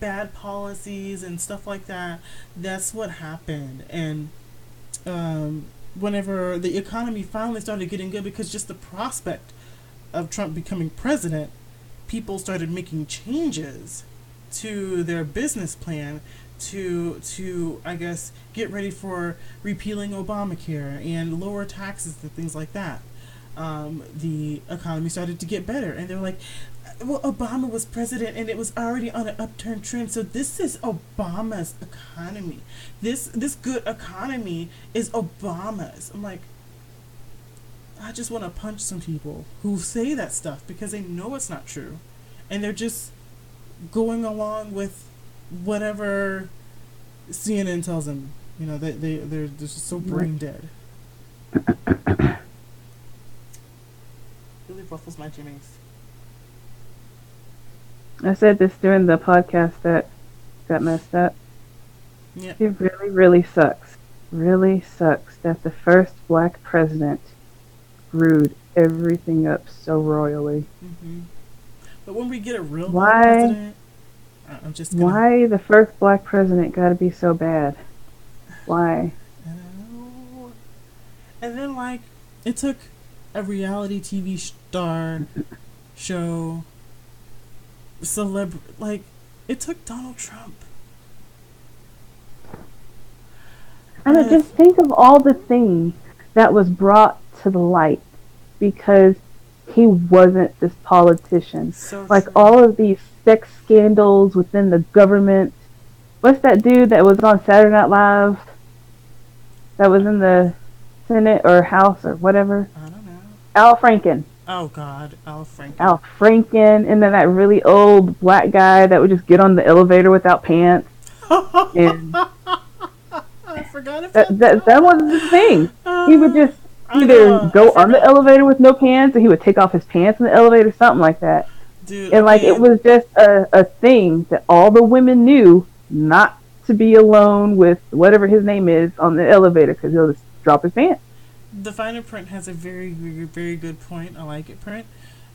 bad policies and stuff like that. That's what happened. And whenever the economy finally started getting good, because just the prospect of Trump becoming president, people started making changes to their business plan to I guess get ready for repealing Obamacare and lower taxes and things like that. The economy started to get better, and they were like, well, Obama was president and it was already on an upturn trend, so this is Obama's economy. This good economy is Obama's. I'm like, I just want to punch some people who say that stuff because they know it's not true, and they're just going along with whatever CNN tells them. You know, they're just so brain dead. Really ruffles my jimmies. I said this during the podcast that got messed up. Yeah. It really, really sucks. Really sucks that the first black president screwed everything up so royally. Mm-hmm. But when we get a real black president, I'm just gonna... Why the first black president got to be so bad? Why? And then, like, it took a reality TV star show, like, it took Donald Trump. I mean, just think of all the things that was brought to the light because he wasn't this politician. So like true. All of these sex scandals within the government. What's that dude that was on Saturday Night Live? That was in the Senate or House or whatever. I don't know. Al Franken. Oh God, Al Franken. Al Franken, and then that really old black guy that would just get on the elevator without pants. And I forgot about that was the thing. He would just either go on the elevator with no pants, or he would take off his pants in the elevator, something like that. Dude, and like it was just a thing that all the women knew not to be alone with whatever his name is on the elevator because he'll just drop his pants. The finer print has a very, very, very good point. I like it, Print.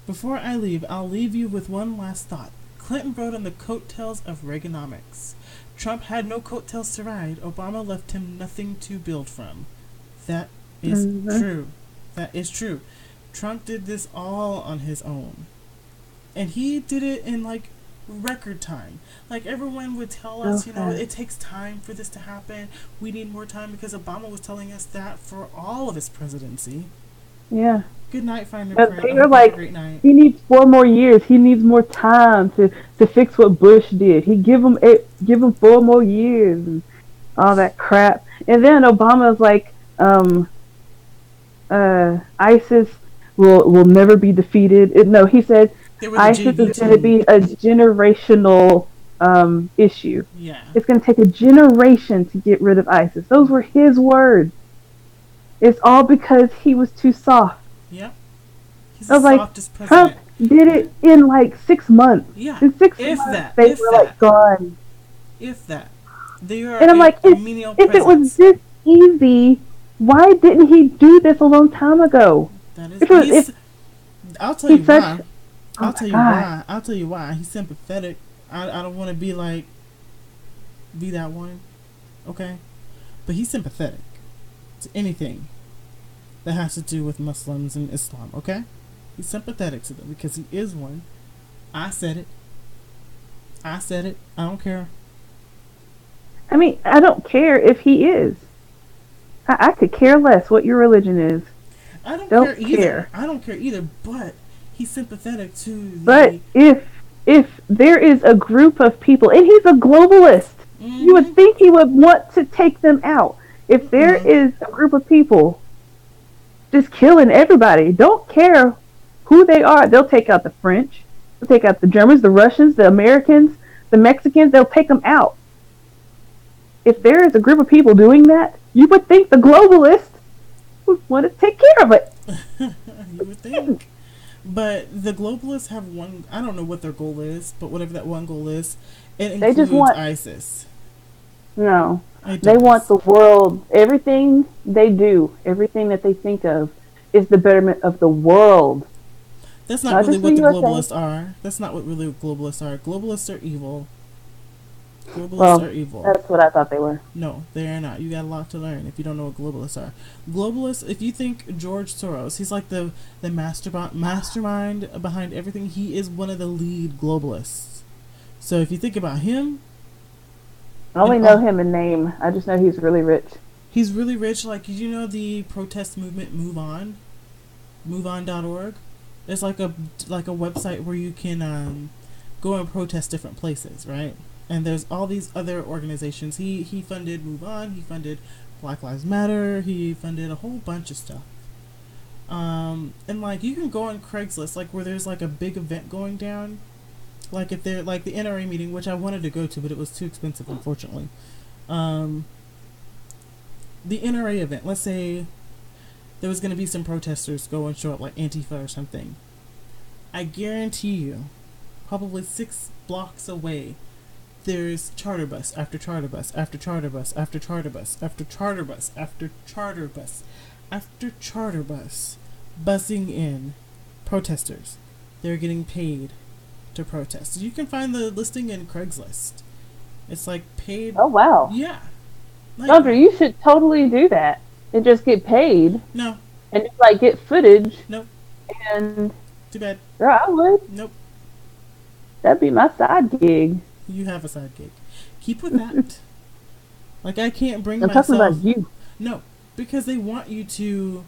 Before I leave, I'll leave you with one last thought. Clinton rode on the coattails of Reaganomics. Trump had no coattails to ride. Obama left him nothing to build from. That is true. That is true. Trump did this all on his own. And he did it in, like, record time. Like, everyone would tell us, you know, it takes time for this to happen. We need more time, because Obama was telling us that for all of his presidency. Yeah. Good night, Finder But Print. they were like, great night. He needs 4 more years. He needs more time to fix what Bush did. He give him 4 more years and all that crap. And then Obama was like, ISIS will never be defeated. No, he said ISIS is going to be a generational issue. Yeah. It's going to take a generation to get rid of ISIS. Those were his words. It's all because he was too soft. Yep. He's the softest president. Trump did it in like 6 months. Yeah. In 6 months, they were like gone. If that. They are and I'm like, if it was this easy, why didn't he do this a long time ago? That is. I'll tell you why. I'll tell you why. He's sympathetic. I don't want to be that one. Okay? But he's sympathetic to anything that has to do with Muslims and Islam, okay? He's sympathetic to them because he is one. I said it. I don't care. I mean, I don't care if he is. I could care less what your religion is. I don't care either. I don't care either, but he's sympathetic to But if if there is a group of people, and he's a globalist, you would Mm-hmm. think he would want to take them out. If there Mm-mm. is a group of people just killing everybody, don't care who they are, they'll take out the French, they'll take out the Germans, the Russians, the Americans, the Mexicans, they'll take them out. If there is a group of people doing that, you would think the globalists would want to take care of it. You would think. But the globalists have one, I don't know what their goal is, but whatever that one goal is, it They just includes want, ISIS. no, It they want does. the world, everything they do, everything that they think of is the betterment of the world, That's not not really just the what the USA. globalists are. That's not what really globalists are. Globalists are evil. Globalists are Well, evil. that's what I thought they were. No, they are not. You got a lot to learn if you don't know what globalists are. Globalists, if you think George Soros, he's like the mastermind behind everything. He is one of the lead globalists. So if you think about him, I and only know him in name. I just know he's really rich. he's really rich. Like, you know the protest movement Move On, moveon.org. There's like a website where you can go and protest different places, right? And there's all these other organizations. He funded Move On. He funded Black Lives Matter. He funded a whole bunch of stuff. And like you can go on Craigslist, like where there's like a big event going down, like if they're like the NRA meeting, which I wanted to go to, but it was too expensive, unfortunately. Um, the NRA event. Let's say there was going to be some protesters go and show up, like Antifa or something. I guarantee you, probably 6 blocks away, there's charter bus after charter bus after charter bus after charter bus after charter bus after charter bus after charter bus bussing in protesters. They're getting paid to protest. You can find the listing in Craigslist. It's like paid. Oh wow, Yeah. Like, Sandra, you should totally do that and just get paid no, and just like get footage. nope, And too bad. girl, I would. Nope. That'd be my side gig. You have a side gig. Keep with that. Like, I can't bring I'm talking myself. about you. No, because they want you to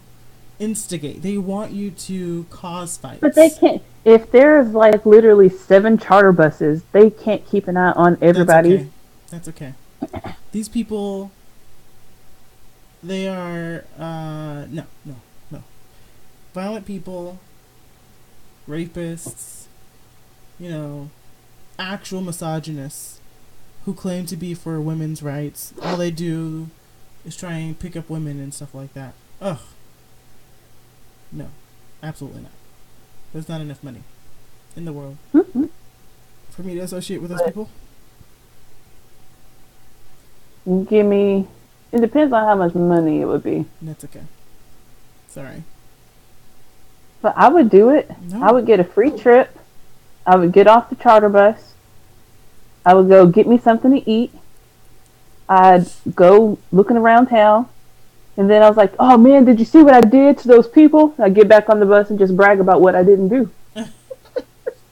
instigate. They want you to cause fights. But they can't. If there's like literally 7 charter buses, they can't keep an eye on everybody. That's okay. These people, they are no, no, no. Violent people, rapists, you know, actual misogynists who claim to be for women's rights. All they do is try and pick up women and stuff like that. Ugh. No, absolutely not. There's not enough money in the world Mm-hmm. for me to associate with those people. Give me. It depends on how much money it would be. That's okay. Sorry. But I would do it. No. I would get a free trip. I would get off the charter bus. I would go get me something to eat. I'd go looking around town. And then I was like, oh man, did you see what I did to those people? I'd get back on the bus and just brag about what I didn't do.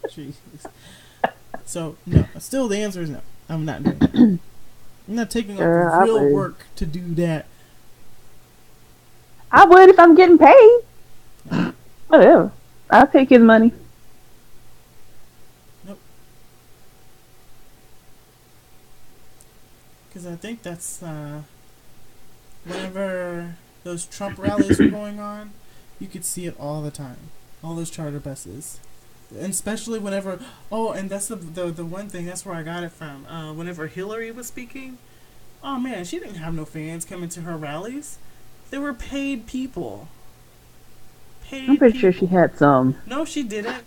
Jesus. So, no. Still, the answer is no. I'm not doing that. I'm not taking Sure, up real would. work to do that. I would if I'm getting paid. Whatever. I'll take his money. Nope. Because I think that's whenever those Trump rallies were going on, you could see it all the time. All those charter buses. And especially whenever, oh, and that's the one thing, that's where I got it from. Whenever Hillary was speaking, oh man, she didn't have no fans coming to her rallies. They were paid people. Paid I'm pretty people. sure she had some. No, she didn't.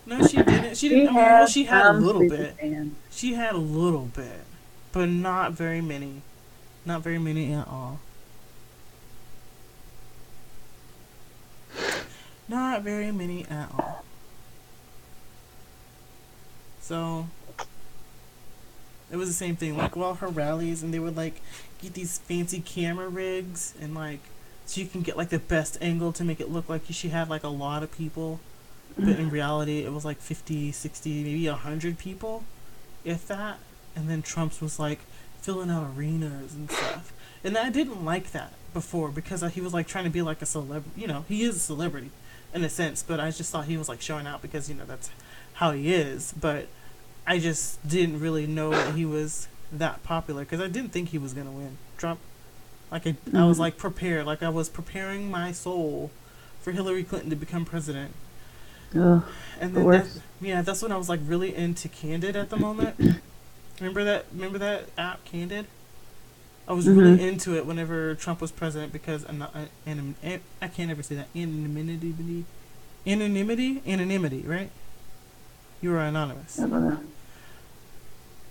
No, she didn't. She didn't. Well, she had a little bit. She had a little bit, but not very many. Not very many at all. Not very many at all. So it was the same thing. Like, well, her rallies, and they would like get these fancy camera rigs, and like so you can get like the best angle to make it look like she had like a lot of people, but in reality it was like 50, 60, maybe 100 people, if that. And then Trump's was like filling out arenas and stuff, and I didn't like that before because he was like trying to be like a celebrity. You know, he is a celebrity in a sense, but I just thought he was like showing out because, you know, that's how he is, but I just didn't really know that he was that popular because I didn't think he was gonna win. Trump, like I was like prepared, like I was preparing my soul for Hillary Clinton to become president. Ugh, And the then worst. that's when I was like really into Candid at the moment. Remember that app Candid? I was really into it whenever Trump was president because I can't ever say that anonymity, right? You were anonymous. I don't know.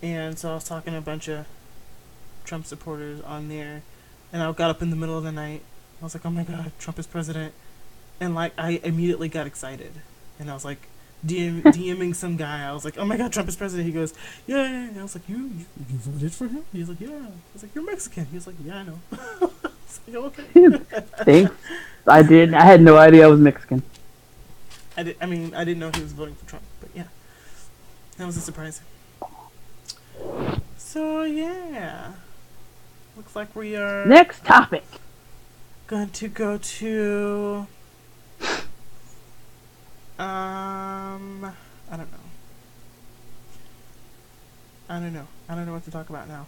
And so I was talking to a bunch of Trump supporters on there, and I got up in the middle of the night. I was like, "Oh my God, Trump is president!" And like I immediately got excited, and I was like DMing some guy. I was like, "Oh my God, Trump is president!" He goes, "Yeah." And I was like, "You voted for him?" He's like, "Yeah." I was like, "You're Mexican." He was like, "Yeah, I know." I was like, "Okay." Thanks. I did. I had no idea I was Mexican. I didn't know he was voting for Trump, but yeah, that was a surprise. So yeah, looks like we are Next topic. going to go to I don't know. I don't know what to talk about now.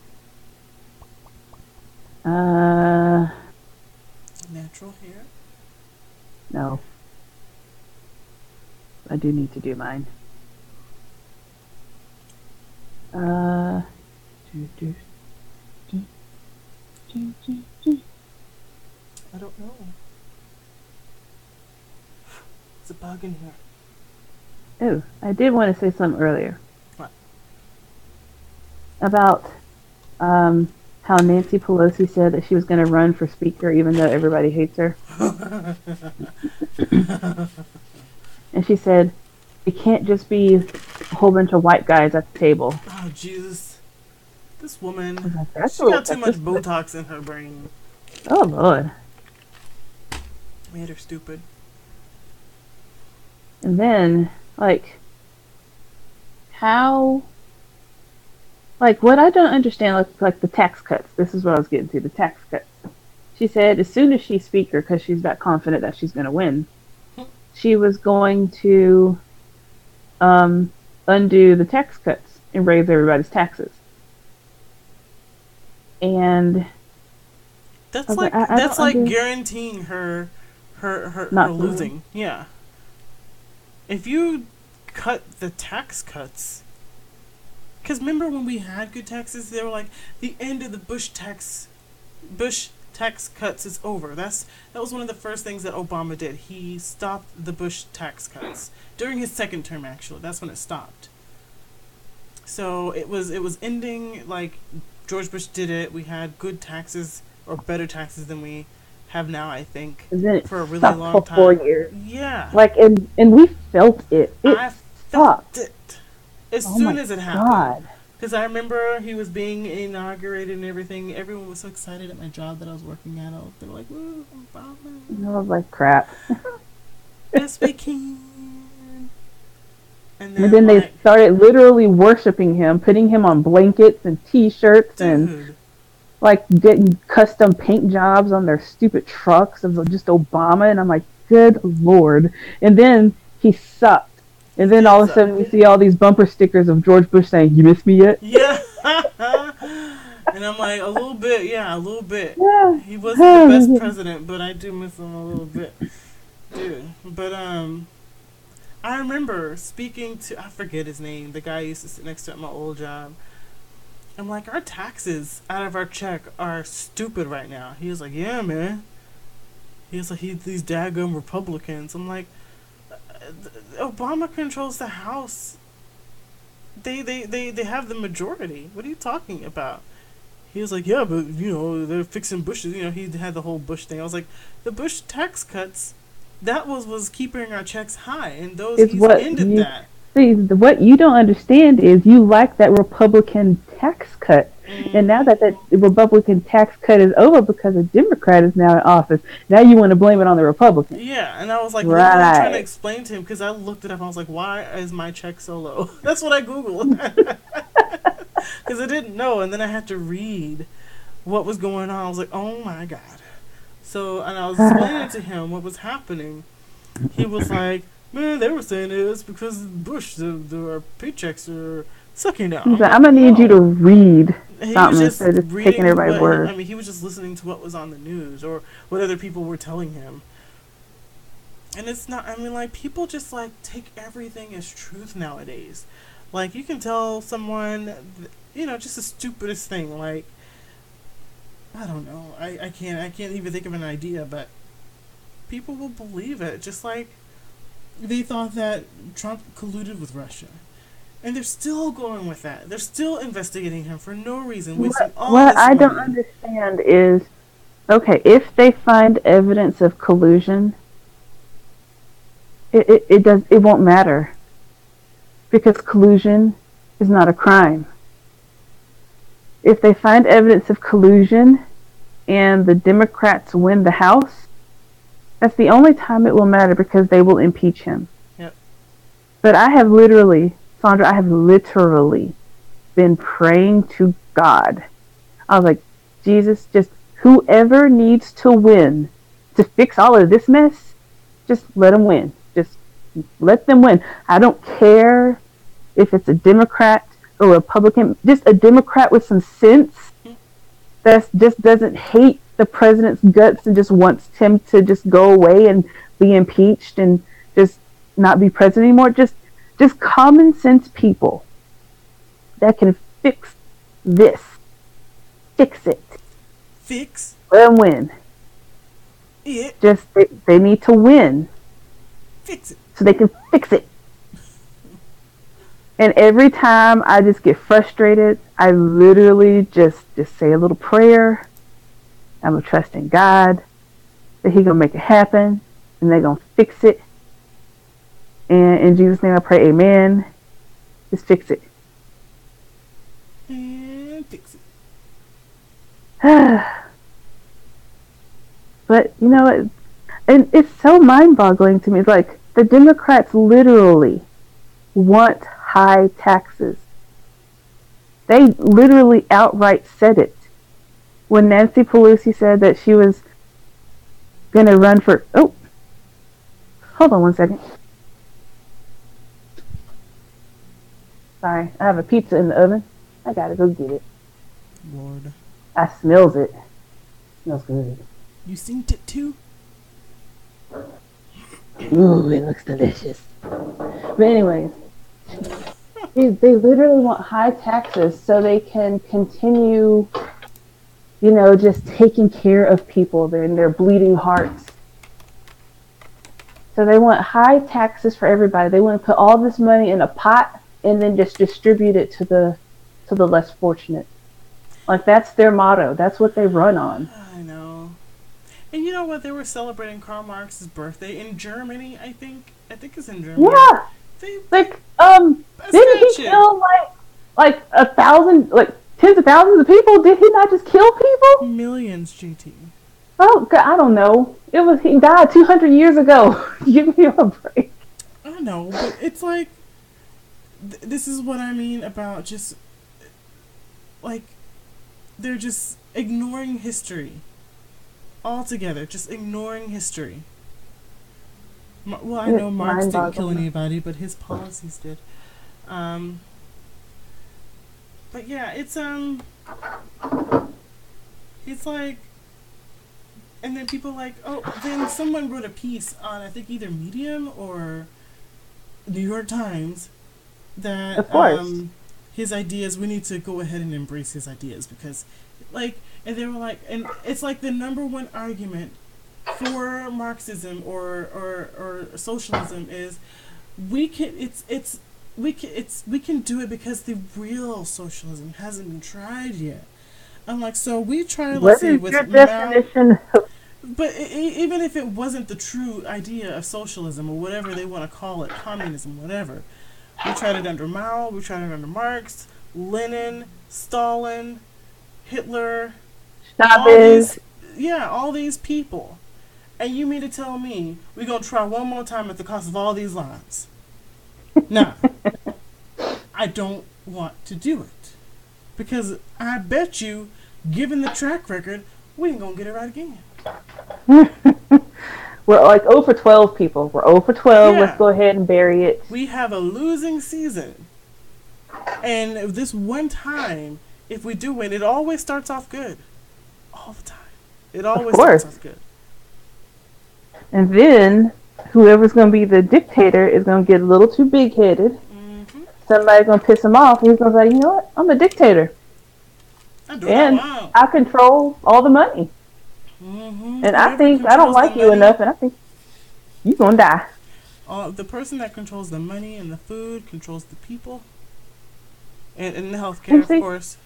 Natural hair. No. I do need to do mine. I don't know. There's a bug in here. Oh, I did want to say something earlier. What? About how Nancy Pelosi said that she was going to run for speaker even though everybody hates her. And she said, it can't just be a whole bunch of white guys at the table. Oh, Jesus. This woman, Like, she got too much Botox in her brain. Oh, Lord. Made her stupid. And then, like, how... Like, what I don't understand, like the tax cuts. This is what I was getting to, the tax cuts. She said as soon as she's speaker, because she's that confident that she's going to win, she was going to undo the tax cuts and raise everybody's taxes. And that's like guaranteeing her losing. Yeah. If you cut the tax cuts, because remember when we had good taxes, they were like the end of the Bush tax cuts is over. That was one of the first things that Obama did. He stopped the Bush tax cuts during his second term. Actually, that's when it stopped. So it was ending, like George Bush did it. We had good taxes, or better taxes than we have now, I think, for a really long time. 4 years. Yeah. Like, and we felt it. I felt it as soon as it happened. Because I remember he was being inaugurated and everything. Everyone was so excited at my job that I was working at. They were like, "Woo, Obama." And I was like, crap. Yes, we can. And then they started literally worshiping him, putting him on blankets and T-shirts and like getting custom paint jobs on their stupid trucks of just Obama. And I'm like, good Lord. And then he sucked. And then all of a sudden we see all these bumper stickers of George Bush saying, "You miss me yet?" Yeah. And I'm like, a little bit. Yeah. He wasn't the best president, but I do miss him a little bit. Dude. But, I remember speaking to, I forget his name, the guy I used to sit next to at my old job. I'm like, our taxes out of our check are stupid right now. He was like, yeah, man. He was like, these daggum Republicans. I'm like, Obama controls the House. They have the majority. What are you talking about? He was like, yeah, but, they're fixing Bush. He had the whole Bush thing. I was like, the Bush tax cuts, that was keeping our checks high, and he's ended that. See, what you don't understand is you like that Republican tax cut. Mm-hmm. And now that Republican tax cut is over because a Democrat is now in office, now you want to blame it on the Republicans. Yeah, and I was like, literally trying to explain to him, because I looked it up and I was like, why is my check so low? That's what I Googled. Because I didn't know, and then I had to read what was going on. I was like, oh my God. So, and I was explaining to him what was happening. He was like, Man, they were saying it was because Bush, our paychecks are sucking now. He's I'm like, like, I'm gonna need you no. to read He was something just instead of just taking reading everybody's what word. he was just listening to what was on the news or what other people were telling him. And it's not. I mean, like people just like take everything as truth nowadays. Like you can tell someone, just the stupidest thing. Like I don't know. I can't even think of an idea, but people will believe it. Just like they thought that Trump colluded with Russia. And they're still going with that. They're still investigating him for no reason, wasting all What this I don't money. understand is, okay, if they find evidence of collusion, it won't matter because collusion is not a crime. If they find evidence of collusion and the Democrats win the House, that's the only time it will matter because they will impeach him. Yep. But Sandra, I have literally been praying to God. I was like, Jesus, just whoever needs to win to fix all of this mess, just let them win. Just let them win. I don't care if it's a Democrat or Republican, just a Democrat with some sense that just doesn't hate the president's guts and just wants him to just go away and be impeached and just not be president anymore. Just common sense people that can fix this. Fix it. Fix Let them win. it. Just they need to win Fix it. so they can fix it. And every time I just get frustrated, I literally just say a little prayer. I'm going to trust in God that He going to make it happen and they're going to fix it. And in Jesus' name I pray, amen. Just fix it. And fix it. But, you know, and it's so mind-boggling to me. Like, the Democrats literally want high taxes. They literally outright said it. When Nancy Pelosi said that she was going to run for... Oh, hold on one second. Sorry, I have a pizza in the oven. I gotta go get it. Lord. I smells it. Smells good. You synced it too? Ooh, it looks delicious. But anyways, they literally want high taxes so they can continue, just taking care of people and their bleeding hearts. So they want high taxes for everybody. They want to put all this money in a pot and then just distribute it to the less fortunate. Like that's their motto. That's what they run on. I know. And you know what? They were celebrating Karl Marx's birthday in Germany, I think. I think it's in Germany. Yeah. Didn't he kill like 1,000, like tens of thousands of people? Did he not just kill people? Millions, GT. Oh, God, I don't know. He died 200 years ago. Give me a break. I know, but it's like this is what I mean about just like they're just ignoring history altogether, just ignoring history. Well, I know Marx didn't kill anybody, but his policies did. But yeah, it's like, and then people like, oh, then someone wrote a piece on I think either Medium or New York Times that of course. His ideas, we need to go ahead and embrace his ideas because and they were like, and it's like the number one argument for Marxism or socialism is we can do it because the real socialism hasn't been tried yet. I'm like, so we try, let's say, with your definition of but even if it wasn't the true idea of socialism or whatever they want to call it, communism, whatever, we tried it under Mao, we tried it under Marx, Lenin, Stalin, Hitler, all these people. And you mean to tell me we're going to try one more time at the cost of all these lives? Nah. I don't want to do it. Because I bet you, given the track record, we ain't going to get it right again. We're like 0 for 12 people. We're 0 for 12. Let's Yeah. go ahead and bury it. We have a losing season. And this one time, if we do win, it always starts off good. All the time. It Of always starts course. off good. And then whoever's going to be the dictator is going to get a little too big headed. Mm-hmm. Somebody's going to piss him off. And he's going to say, you know what? I'm a dictator. I do And not want. I control all the money. Mm-hmm. And I think I don't like you enough. And I think you're going to die. The person that controls the money and the food controls the people. And the healthcare, of course.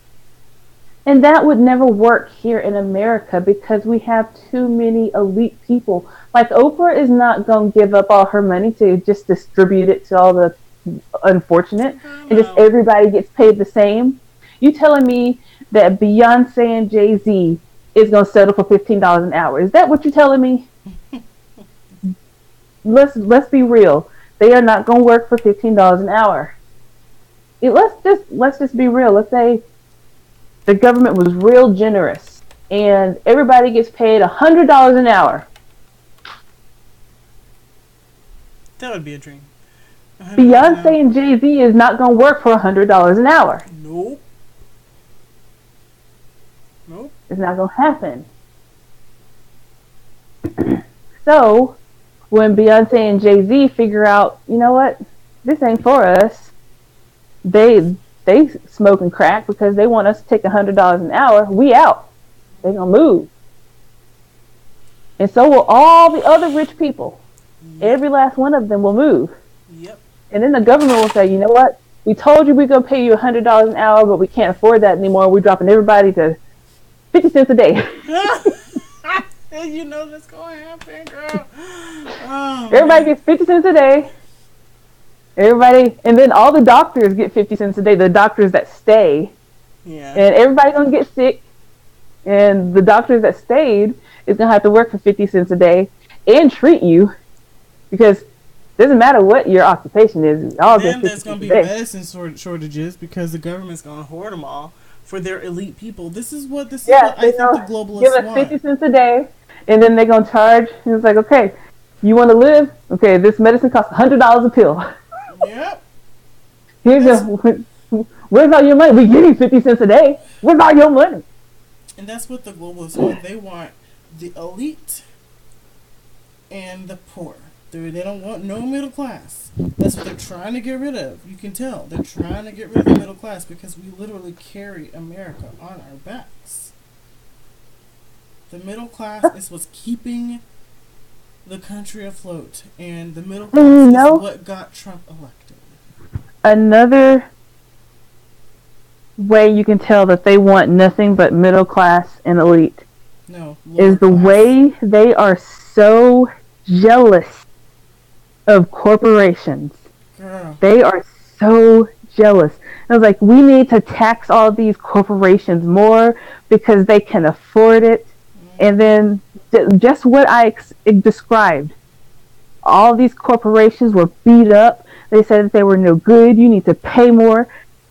And that would never work here in America because we have too many elite people. Like Oprah is not going to give up all her money to just distribute it to all the unfortunate and just everybody gets paid the same. You telling me that Beyonce and Jay-Z is going to settle for $15 an hour? Is that what you're telling me? Let's be real. They are not going to work for $15 an hour. Let's just be real. Let's say the government was real generous and everybody gets paid $100 an hour. That would be a dream. Beyonce and Jay-Z is not going to work for $100 an hour. Nope. It's not going to happen. So, when Beyonce and Jay-Z figure out, you know what, this ain't for us, they smoking crack because they want us to take $100 an hour. We out. They gonna move, and so will all the other rich people. Yep. Every last one of them will move. Yep. And then the government will say, you know what? We told you we're gonna pay you $100 an hour, but we can't afford that anymore. We're dropping everybody to 50 cents a day. You know that's gonna happen, girl. Oh, everybody gets 50 cents a day. Everybody, and then all the doctors get 50 cents a day. The doctors that stay, and everybody's gonna get sick. And the doctors that stayed is gonna have to work for 50 cents a day and treat you, because it doesn't matter what your occupation is. All then there's gonna be medicine shortages because the government's gonna hoard them all for their elite people. This is what I think the globalists give us 50 cents a day, and then they're gonna charge. And it's like, okay, you want to live? Okay, this medicine costs $100 a pill. Yep. Where's all your money? We give you 50 cents a day. Where's all your money? And that's what the globalists want. They want the elite and the poor. They don't want no middle class. That's what they're trying to get rid of. You can tell. They're trying to get rid of the middle class because we literally carry America on our backs. The middle class is what's keeping the country afloat, and the middle class is what got Trump elected. Another way you can tell that they want nothing but middle class and elite is the way they are so jealous of corporations. Girl. They are so jealous. I was like, we need to tax all these corporations more because they can afford it. And then just what I described, all these corporations were beat up. They said that they were no good. You need to pay more.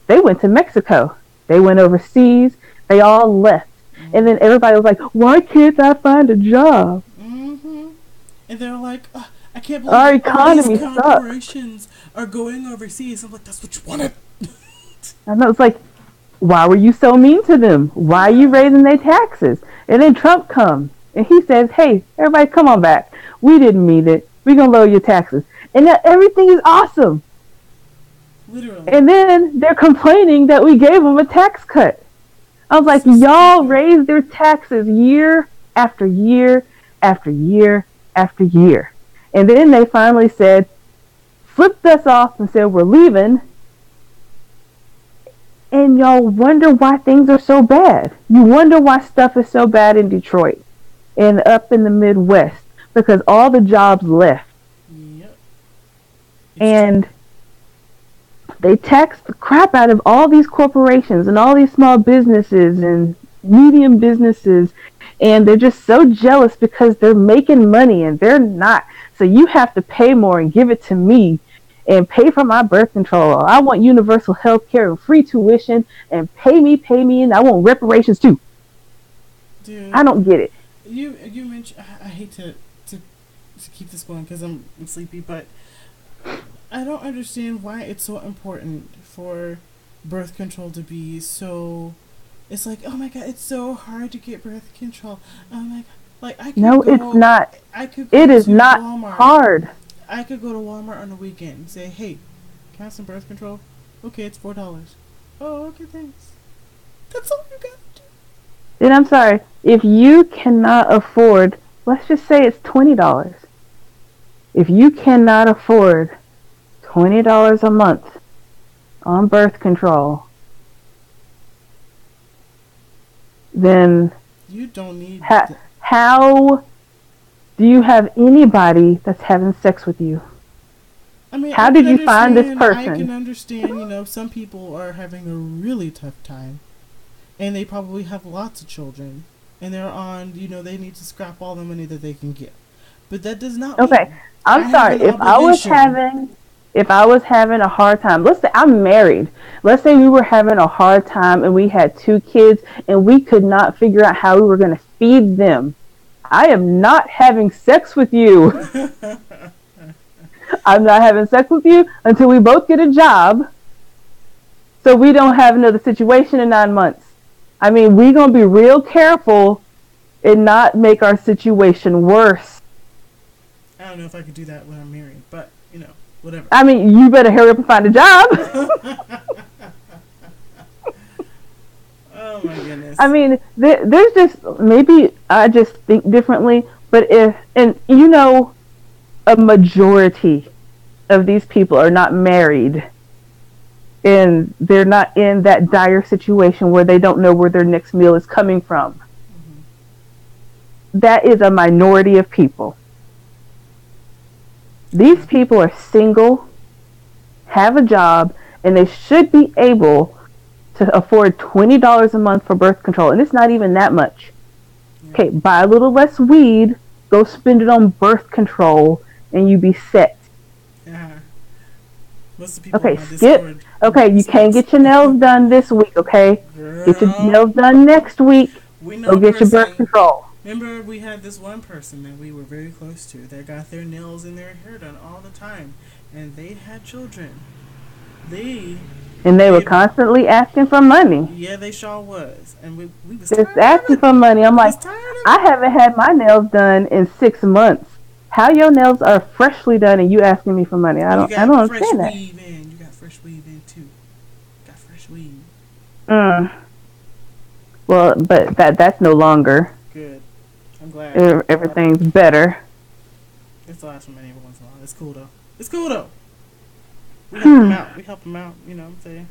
They went to Mexico. They went overseas. They all left. Mm-hmm. And then everybody was like, why can't I find a job? Mm-hmm. And they're like, I can't believe our economy all these corporations are going overseas. I'm like, that's what you wanted. And I was like, why were you so mean to them? Why are you raising their taxes? And then Trump comes and he says, hey, everybody come on back. We didn't mean it. We're going to lower your taxes. And now everything is awesome. Literally. And then they're complaining that we gave them a tax cut. I was like, y'all raised their taxes year after year after year after year. And then they finally said, flipped us off and said, we're leaving. And y'all wonder why things are so bad. You wonder why stuff is so bad in Detroit and up in the Midwest, because all the jobs left. Yep. And they taxed the crap out of all these corporations and all these small businesses and medium businesses, and they're just so jealous because they're making money and they're not. So you have to pay more and give it to me and pay for my birth control. I want universal health care and free tuition and pay me, and I want reparations too. Dude, I don't get it. You mentioned, I hate to to keep this going because I'm sleepy, but I don't understand why it's so important for birth control to be so. It's like, oh my god, it's so hard to get birth control. Oh my god, like I could No, go. it's not. I could go It is to not Walmart. hard. I could go to Walmart on the weekend and say, hey, can I have some birth control? Okay, it's $4. Oh, okay, thanks. That's all you got to do. And I'm sorry, if you cannot afford, let's just say it's $20. If you cannot afford $20 a month on birth control, then You don't need how do you have anybody that's having sex with you? I mean, how did you find this person? I can understand, some people are having a really tough time. And they probably have lots of children. And they're on, they need to scrap all the money that they can get. But that does not mean I'm sorry. If I was having a hard time, let's say I'm married. Let's say we were having a hard time and we had 2 kids and we could not figure out how we were going to feed them. I am not having sex with you. I'm not having sex with you until we both get a job so we don't have another situation in 9 months. I mean, we're going to be real careful and not make our situation worse. I don't know if I could do that when I'm married, but, whatever. I mean, you better hurry up and find a job. Oh, my goodness. I mean, there's just, maybe I just think differently, but a majority of these people are not married. And they're not in that dire situation where they don't know where their next meal is coming from. Mm-hmm. That is a minority of people. These people are single, have a job, and they should be able to afford $20 a month for birth control. And it's not even that much. Yeah. Okay, buy a little less weed, go spend it on birth control, and you be set. Yeah. Most of the people okay, on my skip. Discord, okay, you can't get your nails done this week, okay? Girl, get your nails done next week. Go get your birth control. Remember, we had this one person that we were very close to that got their nails and their hair done all the time, and they had children. They were constantly asking for money. Yeah, they sure was, and we was just asking for money. I'm like, I haven't had my nails done in 6 months. How your nails are freshly done and you asking me for money? I don't understand that. You got fresh weave in too. Got fresh weave. Well, but that's no longer. Good. I'm glad. Everything's better. It's the last one every once in a while. It's cool though. We help them out. You know what I'm saying?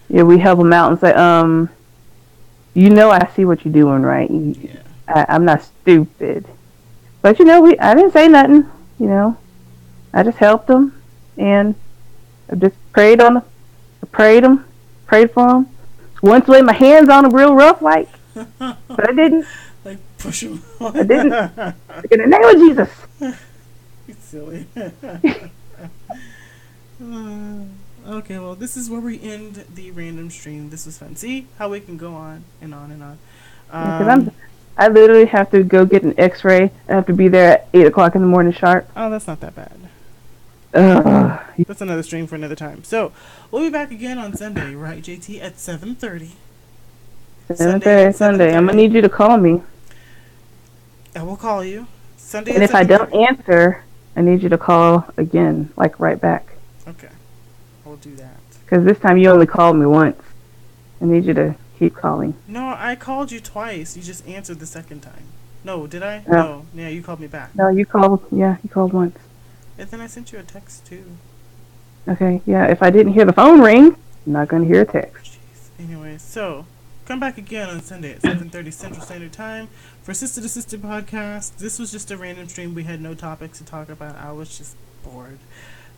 Yeah, we help them out and say, I see what you're doing, right? Yeah. I'm not stupid. But, I didn't say nothing, I just helped them, and I just prayed for them. Once laid my hands on them real rough, but I didn't. Like, push them. I didn't. In the name of Jesus. You're silly. Okay, well, this is where we end the random stream. This was fun. See how we can go on and on and on. I literally have to go get an x-ray. I have to be there at 8 o'clock in the morning sharp. Oh, that's not that bad. That's another stream for another time. So, we'll be back again on Sunday, right, JT, at 7:30. 7:30 Sunday. I'm going to need you to call me. I will call you. Sunday. And if I don't answer, I need you to call again, right back. Okay. I'll do that. Because this time you only called me once. I need you to keep calling. No, I called you twice. You just answered the second time. No, did I? No. Yeah, you called me back. No, you called. Yeah, you called once. And then I sent you a text too. Okay, yeah. If I didn't hear the phone ring, I'm not going to hear a text. Jeez. Anyway, so come back again on Sunday at 7:30 Central Standard Time for Sister to Sister podcast. This was just a random stream. We had no topics to talk about. I was just bored.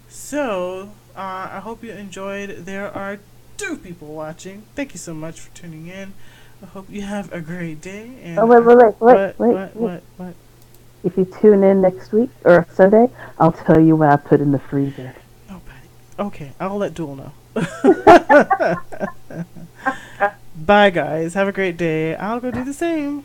So I hope you enjoyed. There are 2 people watching. Thank you so much for tuning in. I hope you have a great day. And wait. What? If you tune in next week or Sunday, I'll tell you what I put in the freezer. Nobody. Okay, I'll let Duel know. Bye, guys. Have a great day. I'll go do the same.